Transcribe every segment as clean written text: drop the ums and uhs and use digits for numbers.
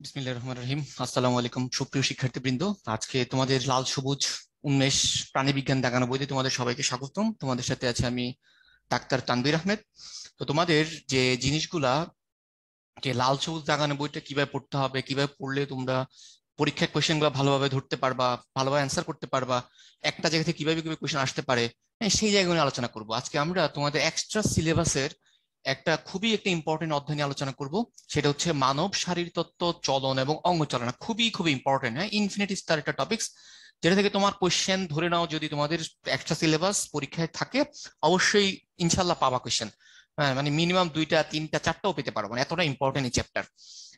বিসমিল্লাহির রহমানির রহিম। আসসালামু আলাইকুম সুপ্রিয় শিক্ষার্থীবৃন্দ। আজকে তোমাদের লাল সবুজ উন্মেষ প্রাণীবিজ্ঞান দাগানো বইতে তোমাদের সবাইকে স্বাগতম। তোমাদের সাথে আছে আমি ডাক্তার তানভীর আহমেদ। তো তোমাদের যে জিনিসগুলা, যে লাল সবুজ দাগানো বইটা কিভাবে পড়তে হবে, কিভাবে পড়লে তোমরা পরীক্ষায় কোয়েশ্চেন গুলো ভালোভাবে ধরতে পারবা, ভালোভাবে অ্যান্সার করতে পারবা, একটা জায়গা থেকে কিভাবে কিভাবে কোয়েশ্চেন আসতে পারে, হ্যাঁ, সেই জায়গাগুলো নিয়ে আলোচনা করবো। আজকে আমরা তোমাদের এক্সট্রা সিলেবাসের একটা খুবই ইম্পর্টেন্ট অধ্যায় নিয়ে আলোচনা করব। সেটা হচ্ছে মানব শারীরতত্ত্ব, চলন এবং অঙ্গচালনা। খুবই খুবই ইম্পর্টেন্ট, হ্যাঁ, ইনফিনিটি স্টার একটা টপিক্স, যেটা থেকে তোমার কোয়েশ্চেন ধরে নাও যদি তোমাদের এক্সট্রা সিলেবাস পরীক্ষায় থাকে, অবশ্যই ইনশাল্লাহ পাবা কোয়েশ্চেন। হ্যাঁ, মানে মিনিমাম দুইটা তিনটা চারটাও পেতে পারো, মানে এতটা ইম্পর্টেন্ট এই চ্যাপ্টার।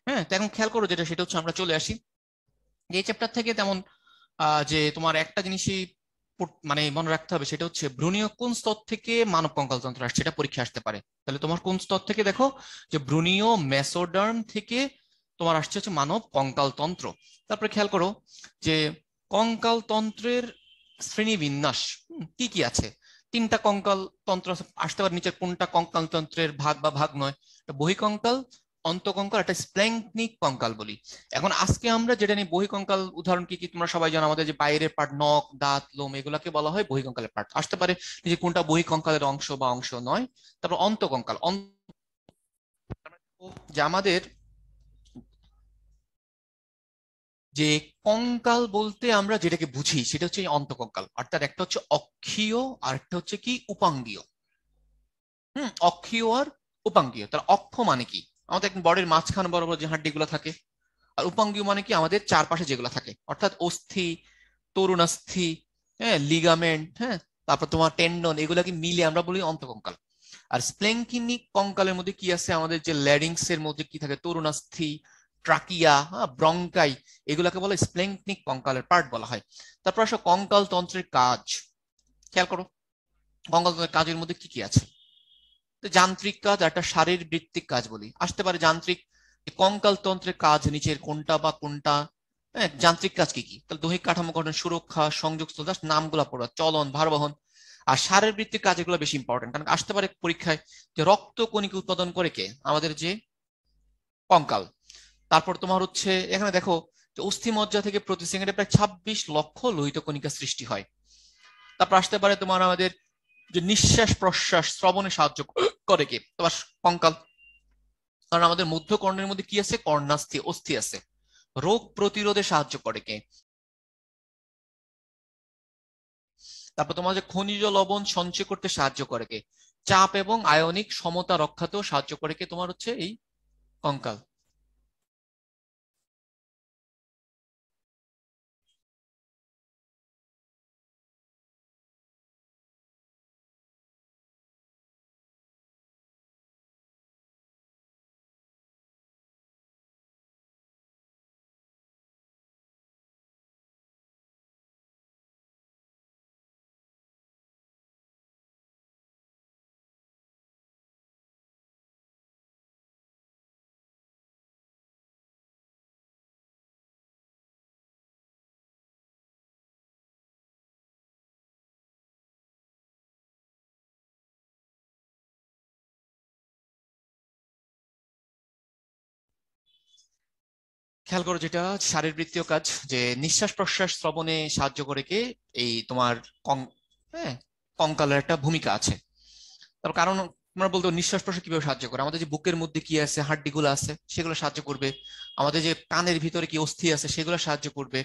হ্যাঁ, তো এখন খেয়াল করো, যেটা সেটা হচ্ছে আমরা চলে আসি এই চ্যাপ্টার থেকে। তেমন যে তোমার একটা জিনিসই মানে মনে রাখতে হবে, সেটা হচ্ছে ভ্রূণীয় কোন স্তর থেকে মানব কঙ্কাল তন্ত্র আসছে, এটা পরীক্ষা আসতে পারে। তাহলে তোমার কোন স্তর থেকে, দেখো যে ভ্রূণীয় মেসোডার্ম থেকে তোমার আসছে হচ্ছে মানব কঙ্কাল তন্ত্র। তারপরে খেয়াল করো যে কঙ্কাল তন্ত্রের শ্রেণী বিন্যাস কি কি আছে। তিনটা কঙ্কাল তন্ত্র আসতে পারে নিচের কোনটা কঙ্কাল তন্ত্রের ভাগ বা ভাগ নয়। বহিঃকঙ্কাল, অন্তঃকঙ্কাল, একটা স্প্ল্যাঙ্কনিক কঙ্কাল বলি। এখন আজকে আমরা যেটা নিই বহিঃকঙ্কাল, উদাহরণ কি কি তোমরা সবাই জানো, আমাদের যে বাইরের পার্ট, নখ, দাঁত, লোম, এগুলাকে বলা হয় বহিঃকঙ্কালের পার্ট। আসতে পারে যে কোনটা বহিঃকঙ্কালের অংশ বা অংশ নয়। তারপর অন্তঃকঙ্কাল, যে আমাদের যে কঙ্কাল বলতে আমরা যেটাকে বুঝি সেটা হচ্ছে এই অন্তঃকঙ্কাল, অর্থাৎ একটা হচ্ছে অক্ষীয় আর একটা হচ্ছে কি উপাঙ্গীয়। অক্ষীয় আর উপাঙ্গীয়। তার অক্ষ মানে কি, আমাদের বডির মাঝখান বরাবর যে হাড্ডিগুলো থাকে। আর উপাঙ্গীয় মানে কি, আমাদের চারপাশে যেগুলো থাকে, অর্থাৎ অস্থি, তরুণাস্থি, হ্যাঁ, লিগামেন্ট, হ্যাঁ, তারপর তোমার টেন্ডন, এগুলাকে মিলে আমরা বলি অন্তঃকঙ্কাল। আর স্প্লেঙ্কিনিক কঙ্কালের মধ্যে কি আছে, আমাদের যে ল্যারিংস এর মধ্যে কি থাকে, তরুণাস্থি, ট্রাকিয়া, হ্যাঁ, ব্রঙ্কাই, এগুলাকে বলে স্প্লেঙ্কনিক কঙ্কালের পার্ট বলা হয়। তারপর আসো কঙ্কাল তন্ত্রের কাজ। খেয়াল করো কঙ্কাল তন্ত্রের কাজের মধ্যে কি কি আছে। তো যান্ত্রিক কাজ আর একটা শারীরবৃত্তিক কাজ বলি। আসতে পারে যান্ত্রিক, কঙ্কাল তন্ত্রের কাজ নিচের কোনটা বা কোনটা। হ্যাঁ, যান্ত্রিক কাজ কি কি, তাহলে দৈহিক কাঠামো গঠন, সুরক্ষা, সংযোগস্থল, জাস্ট নামগুলা পড়া, চলন, ভারবহন। আর শারীরবৃত্তিক কাজ, এগুলো বেশি ইম্পর্টেন্ট, কারণ আসতে পারে পরীক্ষায় যে রক্ত কণিকা উৎপাদন করে কে, আমাদের যে কঙ্কাল। তারপর তোমার হচ্ছে এখানে দেখো যে অস্থি মজ্জা থেকে প্রতি সেকেন্ডে প্রায় 26 লক্ষ লোহিত কণিকা সৃষ্টি হয়। তারপর আসতে পারে তোমার আমাদের যে নিঃশ্বাস প্রশ্বাস শ্রবণে সাহায্য করে কে, তোমার কঙ্কাল। কারণ আমাদের মধ্যকর্ণের মধ্যে কি আছে, কর্ণাস্থি, অস্থি আছে। রোগ প্রতিরোধে সাহায্য করে কে। তারপর তোমার যে খনিজ লবণ সঞ্চয় করতে সাহায্য করে কে। চাপ এবং আয়নিক সমতা রক্ষাতেও সাহায্য করে কে, তোমার হচ্ছে এই কঙ্কাল। খেয়াল করো যেটা শারীরবৃত্তীয় কাজ, যে নিঃশ্বাস প্রশ্বাস শ্রবণে সাহায্য করে কে, এই তোমার কং হ্যাঁ, কঙ্কালের একটা ভূমিকা আছে। তার কারণ আমরা বলতো নিঃশ্বাস প্রশ্বাস কিভাবে সাহায্য করে, আমাদের যে বুকের মধ্যে কি আছে, হাড্ডিগুলো আছে, সেগুলো সাহায্য করবে। আমাদের যে কানের ভিতরে কি অস্থি আছে, সেগুলো সাহায্য করবে।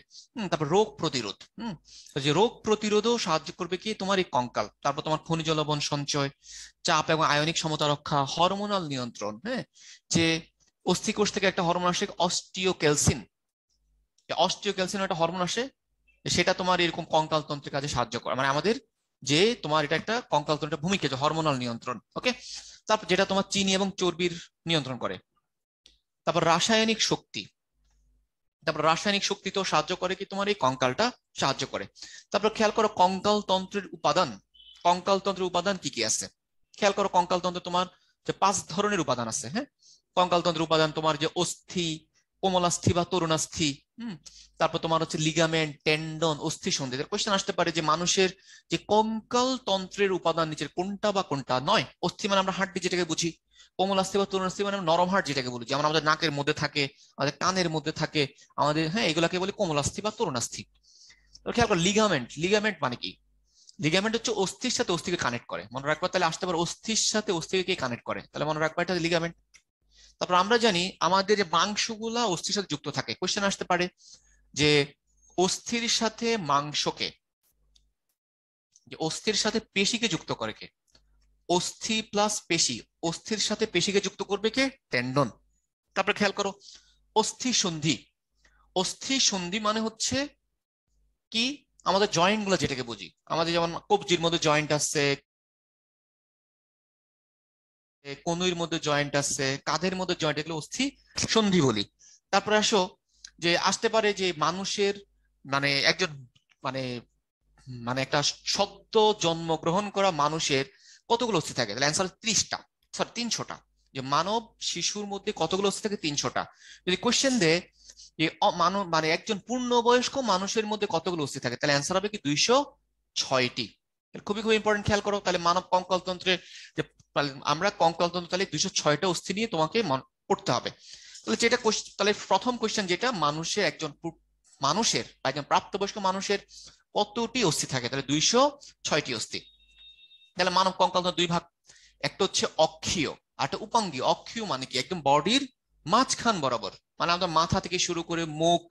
তারপর রোগ প্রতিরোধ, তো যে রোগ প্রতিরোধও সাহায্য করবে কি তোমার এই কঙ্কাল। তারপর তোমার খনিজ লবণ সঞ্চয়, চাপ এবং আয়নিক সমতা রক্ষা, হরমোনাল নিয়ন্ত্রণ, হ্যাঁ, যে অস্থিকোষ থেকে একটা হরমোন আসে অস্টিওক্যালসিন। অস্টিওক্যালসিন একটা হরমোন আসে, সেটা তোমার এরকম কঙ্কাল তন্ত্রের কাজে সাহায্য করে, মানে আমাদের যে তোমার এটা একটা কঙ্কাল তন্ত্রের ভূমিকা, যে হরমোনাল নিয়ন্ত্রণ। ওকে, তারপর যেটা তোমার চিনি এবং চর্বির নিয়ন্ত্রণ করে। তারপর রাসায়নিক শক্তি, তারপর রাসায়নিক শক্তিতেও সাহায্য করে কি তোমার এই কঙ্কালটা সাহায্য করে। তারপর খেয়াল করো কঙ্কাল তন্ত্রের উপাদান। কঙ্কাল তন্ত্রের উপাদান কি কি আছে, খেয়াল করো কঙ্কাল তন্ত্রে তোমার যে 5 ধরনের উপাদান আছে। হ্যাঁ, কঙ্কাল তন্ত্রের উপাদান তোমার যে অস্থি, কোমলাস্থি বা তরুণাস্থি। তারপর তোমার হচ্ছে লিগামেন্ট, টেন্ডন, অস্থি সন্ধি। কোশ্চেন আসতে পারে যে মানুষের যে কঙ্কাল তন্ত্রের উপাদান নিচের কোনটা বা কোনটা নয়। অস্থি মানে আমরা হাড্ডি যেটাকে বুঝি, কোমলাস্থি বা তরুণাস্থি মানে নরম হাড় যেটাকে বলি, যেমন আমাদের নাকের মধ্যে থাকে, আমাদের কানের মধ্যে থাকে, আমাদের, হ্যাঁ, এগুলাকে বলি কোমলাস্থি বা তরুণাস্থি। তো খেয়াল করো লিগামেন্ট, লিগামেন্ট মানে কি? লিগামেন্ট হচ্ছে অস্থির সাথে অস্থিকে কানেক্ট করে, মনে রাখবা। তাহলে আসতে পারে অস্থির সাথে অস্থিকে কানেক্ট করে, তাহলে মনে রাখবা এটা লিগামেন্ট। তারপর আমরা জানি আমাদের যে মাংসগুলা অস্থির সাথে যুক্ত থাকে। কোশ্চেন আসতে পারে যে অস্থির সাথে মাংসকে, যে অস্থির সাথে পেশিকে যুক্ত করে কে? অস্থি প্লাস পেশি, অস্থির সাথে পেশিকে যুক্ত করবে কে? টেন্ডন। তারপরে খেয়াল করো অস্থি সন্ধি। অস্থি সন্ধি মানে হচ্ছে কি? আমাদের জয়েন্ট গুলো যেটাকে বুঝি, আমাদের যেমন কবজির মধ্যে জয়েন্ট আছে, কনুইর মধ্যে জয়েন্ট আছে, কাঁধের মধ্যে জয়েন্ট, এগুলো অস্থি সন্ধি বলি। তারপরে আসো যে আসতে পারে যে মানুষের, মানে একজন, মানে মানে একটা সদ্য জন্মগ্রহণ করা মানুষের কতগুলো অস্থি থাকে? তাহলে অ্যান্সার 30টা, সরি 300টা। যে মানব শিশুর মধ্যে কতগুলো অস্থি থাকে? 300টা। যদি কোশ্চেন দেয় যে মানব মানে একজন পূর্ণবয়স্ক মানুষের মধ্যে কতগুলো অস্থি থাকে, তাহলে অ্যান্সার হবে কি? 206টি। খুবই খুবই ইম্পর্টেন্ট, খেয়াল করো। তাহলে মানব কঙ্কালতন্ত্রে যে আমরা কঙ্কালতন্ত্র, তাহলে 206টা অস্থি নিয়ে তোমাকে পড়তে হবে। তাহলে যেটা তাহলে প্রথম কোশ্চেন যেটা, মানুষের একজন মানুষের বা একজন প্রাপ্তবয়স্ক মানুষের কতটি অস্থি থাকে? তাহলে 206টি অস্থি। তাহলে মানব কঙ্কালতন্ত্র দুই ভাগ, একটা হচ্ছে অক্ষীয় আর একটা উপাঙ্গীয়। অক্ষীয় মানে কি? একদম বডির মাঝখান বরাবর, মানে আমাদের মাথা থেকে শুরু করে মুখ,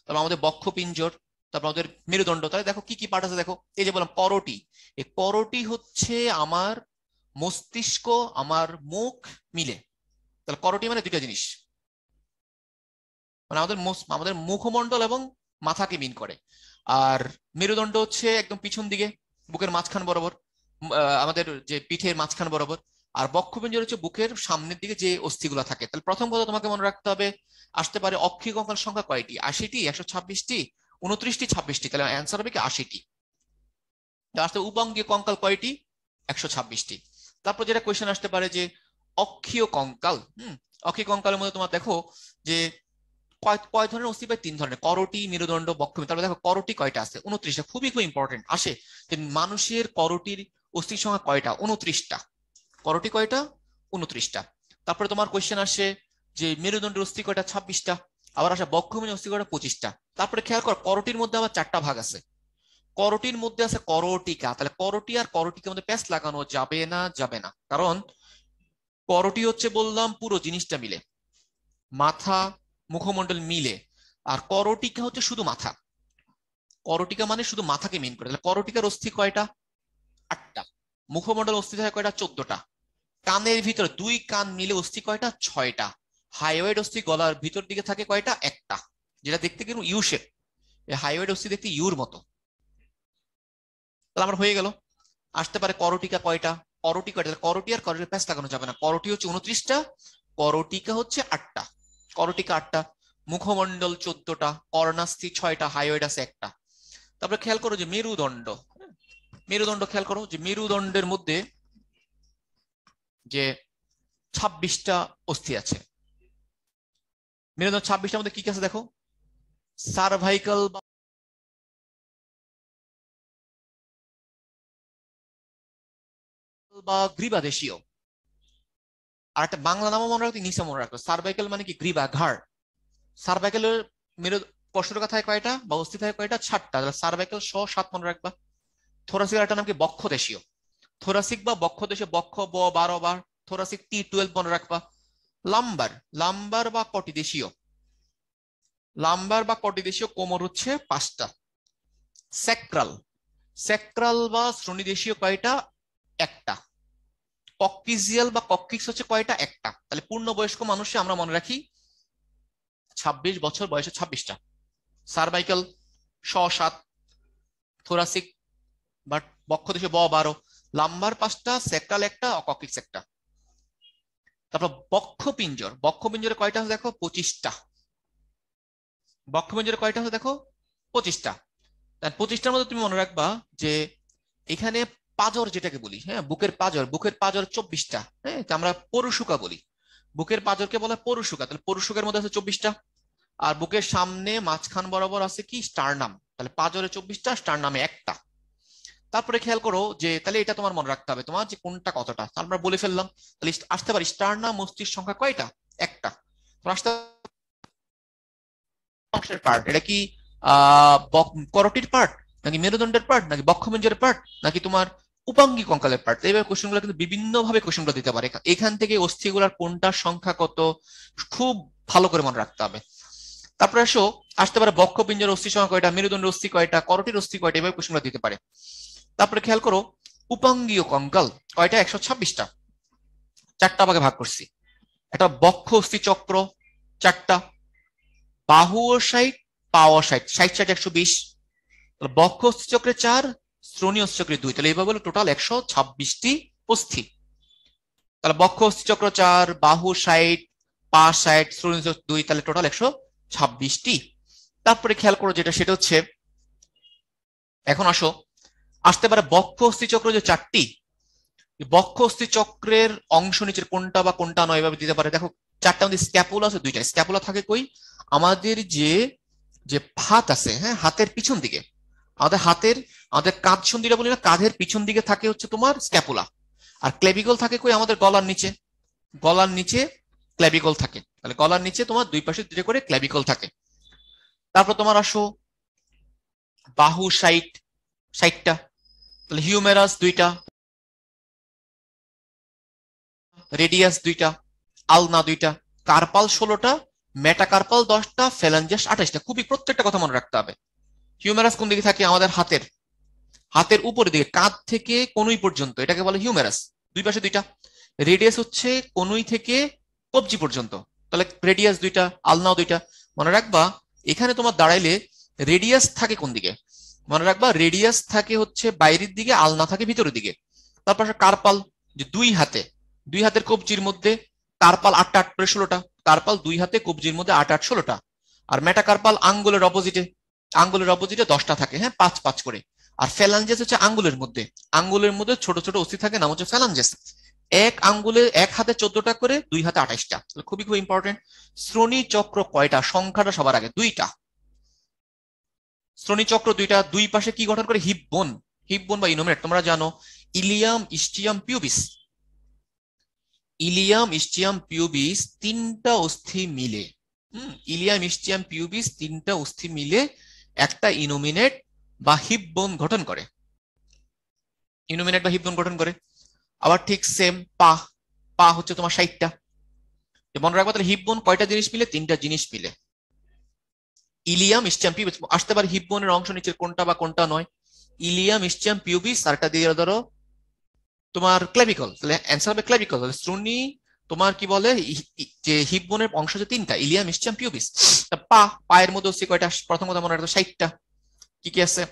তারপর আমাদের বক্ষপিঞ্জর, তারপর আমাদের মেরুদণ্ড। তাহলে দেখো কি কি পার্ট আছে দেখো। এই যে বললাম করোটি, এই করোটি হচ্ছে আমার মস্তিষ্ক, আমার মুখ মিলে। তাহলে করোটি মানে দুইটা জিনিস, মানে আমাদের মুখমণ্ডল এবং মাথাকে মিন করে। আর মেরুদণ্ড হচ্ছে একদম পিছন দিকে, বুকের মাঝখান বরাবর, আমাদের যে পিঠের মাঝখান বরাবর। আর বক্ষপিঞ্জর হচ্ছে বুকের সামনের দিকে যে অস্থিগুলো থাকে। তাহলে প্রথম কথা তোমাকে মনে রাখতে হবে, আসতে পারে অক্ষি কঙ্কাল সংখ্যা কয়টি? 80টি, 126টি, 29টি, 26টি। তাহলে অ্যান্সার হবে কি? 80টি। আসতে উপাঙ্গীয় কঙ্কাল কয়টি? 126টি। তারপর যেটা কোয়েশ্চেন আসতে পারে যে অক্ষীয় কঙ্কাল, অক্ষীয় কঙ্কালের মধ্যে তোমার দেখো যে কয় কয় ধরনের অস্থি পাই? 3 ধরনের, করোটি, মেরুদণ্ড, বক্ষপিঞ্জ। তারপরে দেখো করোটি কয়টা আছে? 29টা। খুবই খুব ইম্পর্টেন্ট আসে যে মানুষের করোটির অস্থির সংখ্যা কয়টা? 29টা। করোটি কয়টা? 29টা। তারপরে তোমার কোয়েশ্চেন আসে যে মেরুদণ্ডের অস্থি কয়টা? 26টা। আবার আসে বক্ষপিঞ্জের অস্থি কয়টা? 25টা। তারপরে খেয়াল কর করোটির মধ্যে আবার 4টা ভাগ আছে। করোটির মধ্যে আছে করোটিকা। তাহলে করোটি আর করোটিকার মধ্যে প্যাচ লাগানো যাবে না, যাবে না। কারণ করোটি হচ্ছে বললাম পুরো জিনিসটা মিলে, মাথা মুখমণ্ডল মিলে। আর করোটিকা হচ্ছে শুধু মাথা। করোটিকা মানে শুধু মাথাকে মেন করে। তাহলে করোটিকার অস্থি কয়টা? 8টা। মুখমণ্ডল অস্থি থাকে কয়টা? 14টা। কানের ভিতরে দুই কান মিলে অস্থি কয়টা? 6টা। হাইওয়েড অস্থি গলার ভিতর দিকে থাকে কয়টা? একটা, যেটা দেখতে কিন্তু ইউ শেপ। এই হাইওয়েড অস্থি দেখতে ইউর মতো। তাহলে আমার হয়ে গেল। আসতে পারে করোটিকা কয়টা? করোটি কয়টা? করোটি আর করোটির প্যাচ লাগানো যাবে না। করোটি হচ্ছে 29টা, করোটিকা হচ্ছে 8টা। করোটিকা 8টা, মুখমণ্ডল 14টা, কর্ণাস্থি 6টা, হাইওয়েড আছে একটা। তারপরে খেয়াল করো যে মেরুদণ্ড, মেরুদণ্ড খেয়াল করো যে মেরুদণ্ডের মধ্যে যে 26টা অস্থি আছে। মেরুদণ্ড 26টার মধ্যে কি কি আছে দেখো। সার্ভাইকাল বা গ্রীবাদেশীয়। আর একটা বাংলা নামও মনে রাখতো, নিচে মনে রাখতো। সার্ভাইকাল মানে কি? গ্রীবা, ঘাড়। সার্ভাইকালের মেরু কষ্টরেখা থাকে কয়টা বা অস্থি থাকে কয়টা? 7টা। তাহলে সার্ভাইকাল সহ 7 মনে রাখবা। থোরাসিক একটা নাম কি? বক্ষদেশীয়। থোরাসিক বা বক্ষদেশীয়, বক্ষ ব 12 বার, থোরাসিক T12 মনে রাখবা। লাম্বার, লাম্বার বা কটিদেশীয়, লাম্বার বা কটিদেশীয় কোমর হচ্ছে 5টা। স্যাক্রাল, স্যাক্রাল বা শ্রোণীদেশীয় কয়টা? একটা। কক্সিয়াল বা কক্সিক্স হচ্ছে কয়টা? একটা। তাহলে পূর্ণবয়স্ক মানুষে আমরা মনে রাখি 26 বছর বয়সে 26টা। সার্ভাইকাল শ 7, থোরাসিক বা বক্ষদেশীয় ব 12, লাম্বার 5টা, স্যাক্রাল একটা, কক্সিক্স একটা। তারপর বক্ষপিঞ্জর, বক্ষপিঞ্জরে কয়টা আছে দেখো? 25টা। বক্ষপিঞ্জরে কয়টা আছে দেখো? 25টা। 25টার মধ্যে তুমি মনে রাখবা যে এখানে পাজর যেটাকে বলি, হ্যাঁ, বুকের পাজর, বুকের পাজর 24টা। হ্যাঁ, আমরা পরশুকা বলি। বুকের পাজরকে বলা হয় পরশুকা। তাহলে পরশুকের মধ্যে আছে 24টা। আর বুকের সামনে মাঝখান বরাবর আছে কি স্টারনাম, তাহলে পাঁজরে 24টা, স্টারনামে একটা। তারপরে খেয়াল করো যে তাহলে এটা তোমার মনে রাখতে হবে তোমার যে কোনটা কতটা, আমরা বলে ফেললাম। তাহলে আসতে পারি স্টারনাম মস্তিষ্ক সংখ্যা কয়টা, একটা। তো আসতে অংশের পার্ট, এটা কি করটির পার্ট, নাকি মেরুদণ্ডের পার্ট, নাকি বক্ষমেঞ্জের পার্ট, নাকি তোমার উপাঙ্গী কঙ্কালের পার্ট। এইভাবে কোশ্চেন গুলো কিন্তু বিভিন্ন ভাবে কোশ্চেন গুলো দিতে পারে। এখান থেকে অস্থিগুলার কোনটার সংখ্যা কত খুব ভালো করে মনে রাখতে হবে। তারপরে আসতে পারে বক্ষপিঞ্জের অস্থি সংখ্যা কয়টা, মেরুদণ্ডের অস্থি কয়টা, করটির অস্থি কয়টা, এভাবে কোশ্চেন গুলো দিতে পারে। তারপরে খেয়াল করো উপাঙ্গীয় কঙ্কাল কয়টা, 126টা, চারটা ভাগে ভাগ করছি। একটা বক্ষ অস্থি চক্র চারটা, বাহু ও সাইড, পা ও সাইড, 60 60 120। বক্ষ অস্থি চক্রে 4, শ্রোণী অস্থি চক্রে 2, তাহলে এইভাবে হলো টোটাল 126টি অস্থি। তাহলে বক্ষ অস্থি চক্র 4, বাহু সাইড, পা সাইড, শ্রোণী 2, তাহলে টোটাল 126টি। তারপরে খেয়াল করো যেটা সেটা হচ্ছে, এখন আসতে পারে বক্ষ অস্থি চক্র যে 4টি, বক্ষ অস্থি চক্রের অংশ নিচের কোনটা বা কোনটা নয় এভাবে দিতে পারে। দেখো 4টা মধ্যে স্ক্যাপুলা আছে 2টা, স্ক্যাপুলা থাকে কই, আমাদের যে যে হাত আছে, হ্যাঁ, হাতের পিছন দিকে, আমাদের কাঁধ সন্ধিটা বলি না, কাঁধের পিছন দিকে থাকে হচ্ছে তোমার স্ক্যাপুলা। আর ক্লেভিকল থাকে কই, আমাদের গলার নিচে, গলার নিচে ক্লেভিকল থাকে। তাহলে গলার নিচে তোমার দুই পাশে দুটো করে ক্লেভিকল থাকে। তারপর তোমার বাহু সাইড, 60টা, তাহলে হিউমেরাস 2টা, রেডিয়াস 2টা, আলনা 2টা, কার্পাল 16টা, মেটাকার্পাল 10টা, ফ্যালাঞ্জাস 28টা। খুবই প্রত্যেকটা কথা মনে রাখতে হবে। হিউমেরাস কোন দিকে থাকে, আমাদের হাতের হাতের উপরের দিকে, কাঁধ থেকে কনুই পর্যন্ত, এটাকে বলে হিউমেরাস, দুই পাশে 2টা। রেডিয়াস হচ্ছে কনুই থেকে কবজি পর্যন্ত, তাহলে রেডিয়াস 2টা, আলনাও 2টা। মনে রাখবা এখানে তোমার দাঁড়াইলে রেডিয়াস থাকে কোন দিকে, মনে রাখবা রেডিয়াস থাকে হচ্ছে বাইরের দিকে, আলনা থাকে ভিতরের দিকে। তারপর কার্পাল, যে দুই হাতের কবজির মধ্যে, কার্পাল 8 8 করে 16টা, কার্পাল দুই হাতে কবজির মধ্যে 8 8 16টা। আর মেটাকার্পাল আঙ্গুলের অপোজিটে 10টা থাকে, হ্যাঁ, 5 5 করে। আর ফ্যালাঞ্জেস হচ্ছে আঙ্গুলের মধ্যে ছোট ছোট অস্থি থাকে, নাম হচ্ছে ফ্যালাঞ্জেস। এক হাতে 14টা করে, দুই হাতে 28টা। খুবই খুব ইম্পর্টেন্ট। শ্রোণী চক্র কয়টা, সংখ্যাটা সবার আগে 2টা। শ্রোণী চক্র 2টা, দুই পাশে কি গঠন করে, হিপ বোন বা ইনোমিনেট, তোমরা জানো। ইলিয়াম, ইস্টিয়াম, পিউবিস, ইলিয়াম ইস্টিয়াম পিউবিস 3টা অস্থি মিলে, ইলিয়াম ইস্টিয়াম পিউবিস 3টা অস্থি মিলে একটা ইনোমিনেট বা হিপ বোন গঠন করে, গঠন করে। আবার ঠিক সেম পা, পা হচ্ছে তোমার 60টা। মনে রাখবো তাহলে হিপ বোন কয়টা জিনিস মিলে, 3টা জিনিস মিলে। ইলিয়াম ইস্টিয়াম পিউবিস, আসতে পারে হিপ বোনের অংশ নিচের কোনটা বা কোনটা নয়, ইলিয়াম ইস্টিয়াম পিউবিস, আরেকটা দিয়ে ধরো তোমার ক্লেভিকল, তাহলে অ্যান্সার হবে ক্লেভিকল। তাহলে শ্রোণী তোমার কি বলে, যে হিপ বোনের অংশ যে 3টা, ইলিয়াম ইস্টিয়াম পিউবিস। পায়ের মধ্যে হচ্ছে কয়টা, প্রথম কথা মনে রাখতো 60টা। কি কি আছে,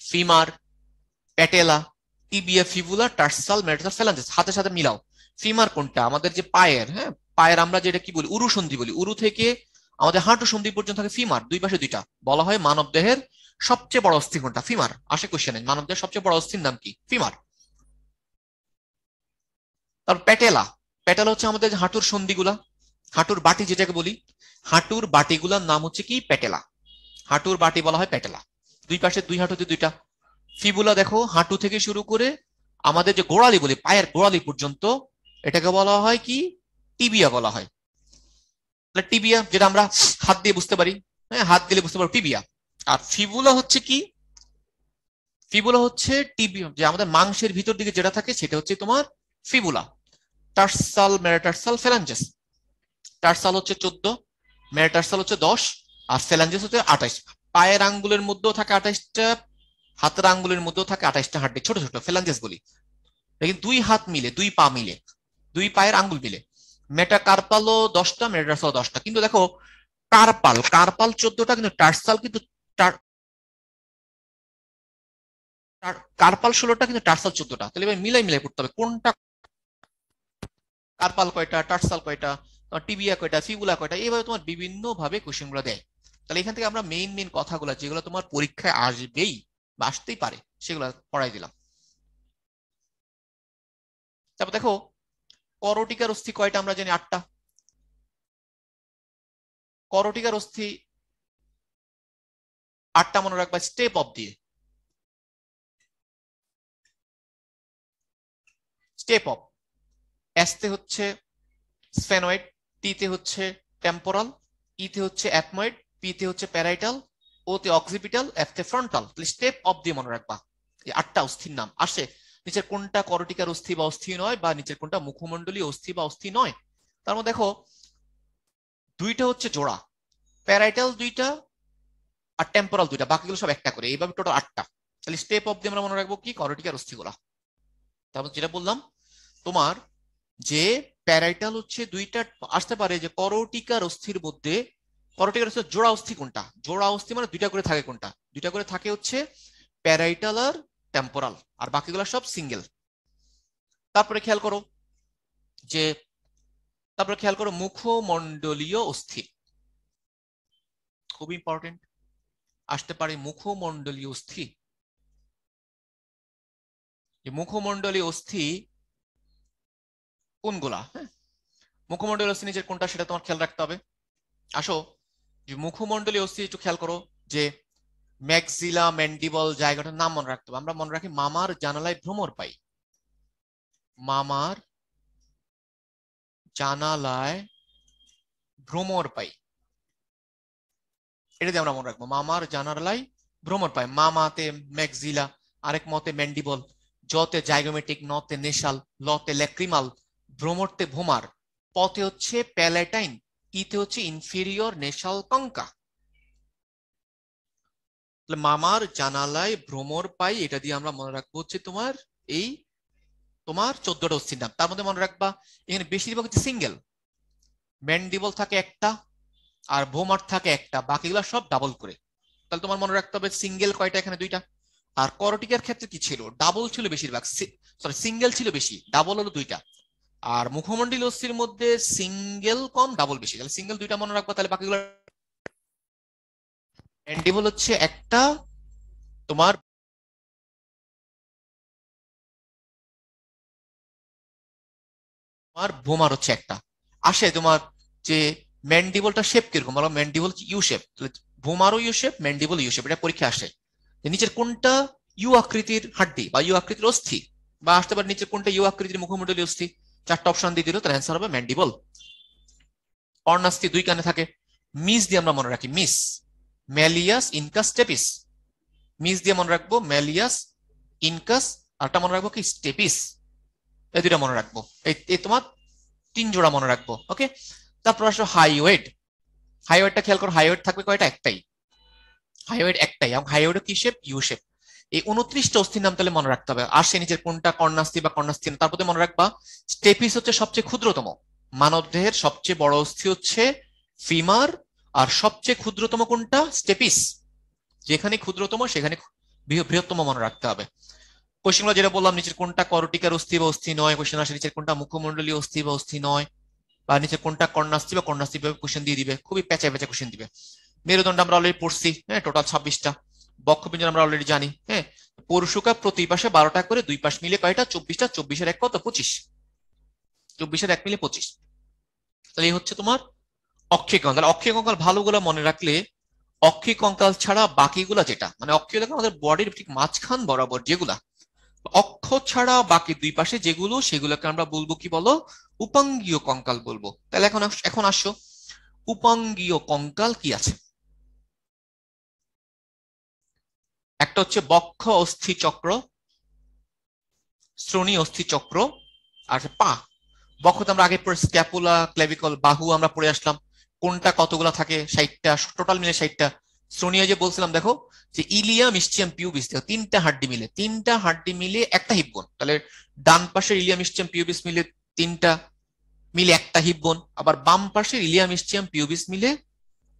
femur, patella, tibia, fibula, tarsal, metatarsal, phalanges. হাতের সাথে মিলাও, ফিমার কোনটা, আমাদের যে পায়ের, হ্যাঁ, পায়ের আমরা যেটা কি বলি, উরু সন্ধি বলি, উরু থেকে আমাদের হাঁটু সন্ধি পর্যন্ত থাকে ফিমার, দুই পাশে 2টা। বলা হয় মানব দেহের সবচেয়ে বড় অস্থি কোনটা, ফিমার। আসে কোশ্চেনে, মানব দেহের সবচেয়ে বড় অস্থির নাম কি, ফিমার। তারপর প্যাটেলা, প্যাটেলা হচ্ছে আমাদের হাঁটুর সন্ধিগুলা, হাঁটুর বাটি যেটাকে বলি, হাঁটুর বাটিগুলার নাম হচ্ছে কি, প্যাটেলা। হাঁটুর বাটি বলা হয় প্যাটেলা, দুই পাশে দুই হাঁটুতে 2টা। ফিবুলা দেখো হাঁটু থেকে শুরু করে আমাদের যে গোড়ালি বলি, পায়ের গোড়ালি পর্যন্ত, এটাকে বলা হয় কি, টিবিয়া বলা হয়। তাহলে টিবিয়া যেটা আমরা হাত দিয়ে বুঝতে পারি, হ্যাঁ, হাত দিলে বুঝতে পারো টিবিয়া। আর ফিবুলা হচ্ছে কি, ফিবুলা হচ্ছে টিবিয়া, যে আমাদের মাংসের ভিতর দিকে যেটা থাকে সেটা হচ্ছে তোমার fibula. Tarsal, metatarsal, phalanges. Tarsal হচ্ছে 14, মেটাটার্সাল হচ্ছে 10, আর ফ্যালাঞ্জেস হচ্ছে 28। পায়ের আঙ্গুলের মধ্যেও থাকে 28টা, হাতের আঙ্গুলের মধ্যেও থাকে 28টা হাড্ডি, ছোট ছোট ফ্যালাঞ্জেস বলি। দেখি দুই হাত মিলে, দুই পা মিলে, দুই পায়ের আঙ্গুল মিলে। মেটাকার্পালও 10টা, মেটাটার্সাল 10টা। কিন্তু দেখো কার্পাল কার্পাল 14টা, কিন্তু টার্সাল কিন্তু কার্পাল 16টা, কিন্তু টার্সাল 14টা। তাহলে এবার মিলাই মিলাই করতে হবে কোনটা কার্পাল কয়টা, টার্সাল কয়টা, টিবিয়া কয়টা, ফিবুলা কয়টা, এইভাবে তোমার বিভিন্ন ভাবে কোশ্চেন গুলো দেয়। তাহলে এখান থেকে আমরা মেইন মেইন কথাগুলো যেগুলো তোমার পরীক্ষায় আসবেই বা আসতেই পারে সেগুলো পড়াই দিলাম। তারপর দেখো করটিকার অস্থি কয়টা, আমরা জানি 8টা। করটিকার অস্থি 8টা মনে রাখবা স্টেপ অফ দিয়ে। স্টেপ অফ, এসতে হচ্ছে স্ফেনয়েড, টিতে হচ্ছে টেম্পোরাল, ইতে হচ্ছে অ্যাথময়েড, পিতে হচ্ছে প্যারাইটাল, ওতে অক্সিপিটাল, এফতে ফ্রন্টাল। স্টেপ অফ দিয়ে মনে রাখবা। এই 8টা অস্থির নাম আসে। নিচের কোনটা করটিকার অস্থি বা অস্থি নয়, বা নিচের কোনটা মুখমণ্ডলীয় অস্থি বা অস্থি নয়। তার মধ্যে দেখো দুইটা হচ্ছে জোড়া, প্যারাইটাল দুইটা আর টেম্পোরাল দুইটা, বাকিগুলো সব একটা করে। এইভাবে টোটাল 8টা। তাহলে স্টেপ অফ দিয়ে আমরা মনে রাখবো কি করটিকার অস্থিগুলা। তারপর যেটা বললাম তোমার যে প্যারাইটাল হচ্ছে দুইটা আসতে পারে, যে করটিকার অস্থির মধ্যে করটিকার অস্থির জোড়া অস্থি কোনটা, জোড়া অস্থি মানে দুইটা করে থাকে কোনটা, দুইটা করে থাকে হচ্ছে প্যারাইটাল আর টেম্পোরাল, আর বাকিগুলো সব সিঙ্গেল। তারপরে খেয়াল করো যে মুখমণ্ডলীয় অস্থি, খুব ইম্পর্টেন্ট, আসতে পারে মুখমণ্ডলীয় অস্থি। যে মুখমণ্ডলীয় অস্থি কোনগুলা, হ্যাঁ মুখমণ্ডলীয় অস্থি নিচের কোনটা সেটা তোমার খেয়াল রাখতে হবে। আসো, যে মুখমণ্ডলীয় অস্থি একটু খেয়াল করো, যে ম্যাক্সিলা ম্যান্ডিবল জায়গাটার নাম মনে রাখতে হবে। আমরা মনে রাখি মামার জানালায় ভ্রমর পাই, মামার জানালায় ভ্রমর পাই, এটা দিয়ে আমরা মনে রাখবো মামার জানালায় ভ্রমর পাই। মামাতে ম্যাক্সিলা, আরেক মতে ম্যান্ডিবল, জতে জাইগোমেটিক, নতে নেশাল, লতে ল্যাক্রিমাল, ভ্রমরতে ভোমার, পথে হচ্ছে প্যালেটাইন, ইতে হচ্ছে ইনফেরিয়র নেশাল কঙ্কা। মামার জানালায় ভ্রমর পাই, এটা দিয়ে আমরা মনে রাখবো হচ্ছে তোমার এই 14টা অস্থির নাম। তার মধ্যে মনে রাখবা এখানে বেশিরভাগ হচ্ছে সিঙ্গেল, ম্যান্ডিবল থাকে একটা আর ভোমার থাকে একটা, বাকিগুলো সব ডাবল করে। তাহলে তোমার মনে রাখতে হবে সিঙ্গেল কয়টা, এখানে দুইটা। আর করটিকার ক্ষেত্রে কি ছিল, ডাবল ছিল বেশিরভাগ, সরি সিঙ্গেল ছিল বেশি, ডাবল হলো দুইটা। আর মুখমণ্ডলীয় অস্থির মধ্যে সিঙ্গেল কম ডাবল বেশি, তাহলে সিঙ্গেল দুইটা মনে রাখবো। তাহলে বাকিগুলো ম্যান্ডিবল হচ্ছে একটা, তোমার ভোমার হচ্ছে একটা। আসে তোমার যে ম্যান্ডিবলটা শেপ কিরকম, বলো ম্যান্ডিবল ইউ শেপ, ভোমারও U shape, mandible U shape, এটা পরীক্ষা আসে। যে নিচের কোনটা ইউ আকৃতির হাড্ডি বা ইউ আকৃতির অস্থি, বা আসতে পারে নিচের কোনটা ইউ আকৃতির মুখমণ্ডলীয় অস্থি। 4টা অপশন দিয়ে দিল, তার অ্যান্সার হবে ম্যান্ডিবল। কর্নাস্থি দুই কানে থাকে, মিস দিয়ে আমরা মনে রাখি miss, malleus incus stapes. Miss দিয়ে মনে রাখবো ম্যালিয়াস ইনকাস, আরটা মনে রাখবো কি স্টেপিস। এই দুইটা মনে রাখবো, এই তোমার 3 জোড়া মনে রাখবো। ওকে, তারপর আসো হাইওয়েড। হাইওয়েডটা খেয়াল করো, হাইওয়েড থাকবে কয়টা, একটাই, হাইওয়েড একটাই, এবং হাইওয়েড কি শেপ, ইউ শেপ। এই 29টা অস্থির নাম তাহলে মনে রাখতে হবে। আর সে নিচের কোনটা কর্ণাস্থি বা কর্ণাস্থি না। তারপরে মনে রাখবা স্টেপিস হচ্ছে সবচেয়ে ক্ষুদ্রতম, মানব দেহের সবচেয়ে বড় অস্থি হচ্ছে ফিমার, আর সবচেয়ে ক্ষুদ্রতম কোনটা, স্টেপিস। যেখানে ক্ষুদ্রতম সেখানে বৃহত্তম মনে রাখতে হবে। কোশ্চেনগুলো যেটা বললাম, নিচের কোনটা করটিকার অস্থি বা অস্থি নয়, কোশ্চেন আসে নিচের কোনটা মুখমণ্ডলীয় অস্থি বা অস্থি নয়, বা নিচের কোনটা কর্ণাস্থি বা কর্ণাস্থি কোশ্চেন দিয়ে দিবে, খুবই প্যাঁচা প্যাঁচা কোশ্চেন দিবে। মেরুদণ্ড আমরা অলরেডি পড়ছি, হ্যাঁ টোটাল 26টা। বক্ষপিঞ্জর আমরা অলরেডি জানি, হ্যাঁ পরশুকা প্রতি পাশে 12টা করে, দুই পাশ মিলে কয়টা, 24টা, 24-এর এক কত, 25, 24-এর এক মিলে 25। তাহলে এই হচ্ছে তোমার অক্ষিক কঙ্কাল। অক্ষিক কঙ্কাল ভালোগুলো মনে রাখলে, অক্ষিক কঙ্কাল ছাড়া বাকিগুলা যেটা মানে অক্ষিক আমাদের বডির ঠিক মাঝখান বরাবর যেগুলা, অক্ষ ছাড়া বাকি দুই পাশে যেগুলো, সেগুলোকে আমরা বলবো কি বলো, উপাঙ্গীয় কঙ্কাল বলবো। তাহলে এখন আসো উপাঙ্গীয় কঙ্কাল কি আছে। একটা হচ্ছে বক্ষ অস্থি চক্র, শ্রোণী অস্থি চক্র, আর পা। বক্ষতে আমরা আগে পড়ে স্ক্যাপুলা, ক্লেভিকল, বাহু আমরা পড়ে আসলাম, কোনটা কতগুলা থাকে, 60টা, টোটাল মিলে 60টা। শ্রোণীয় যে বলছিলাম দেখো, যে ইলিয়াম ইসচিয়াম পিউবিস, দেখো 3টা হাড্ডি মিলে একটা হিপ বোন। তাহলে ডান পাশের ইলিয়াম ইসচিয়াম পিউবিস মিলে 3টা মিলে একটা হিপ বোন, আবার বাম পাশের ইলিয়াম ইসচিয়াম পিউবিস মিলে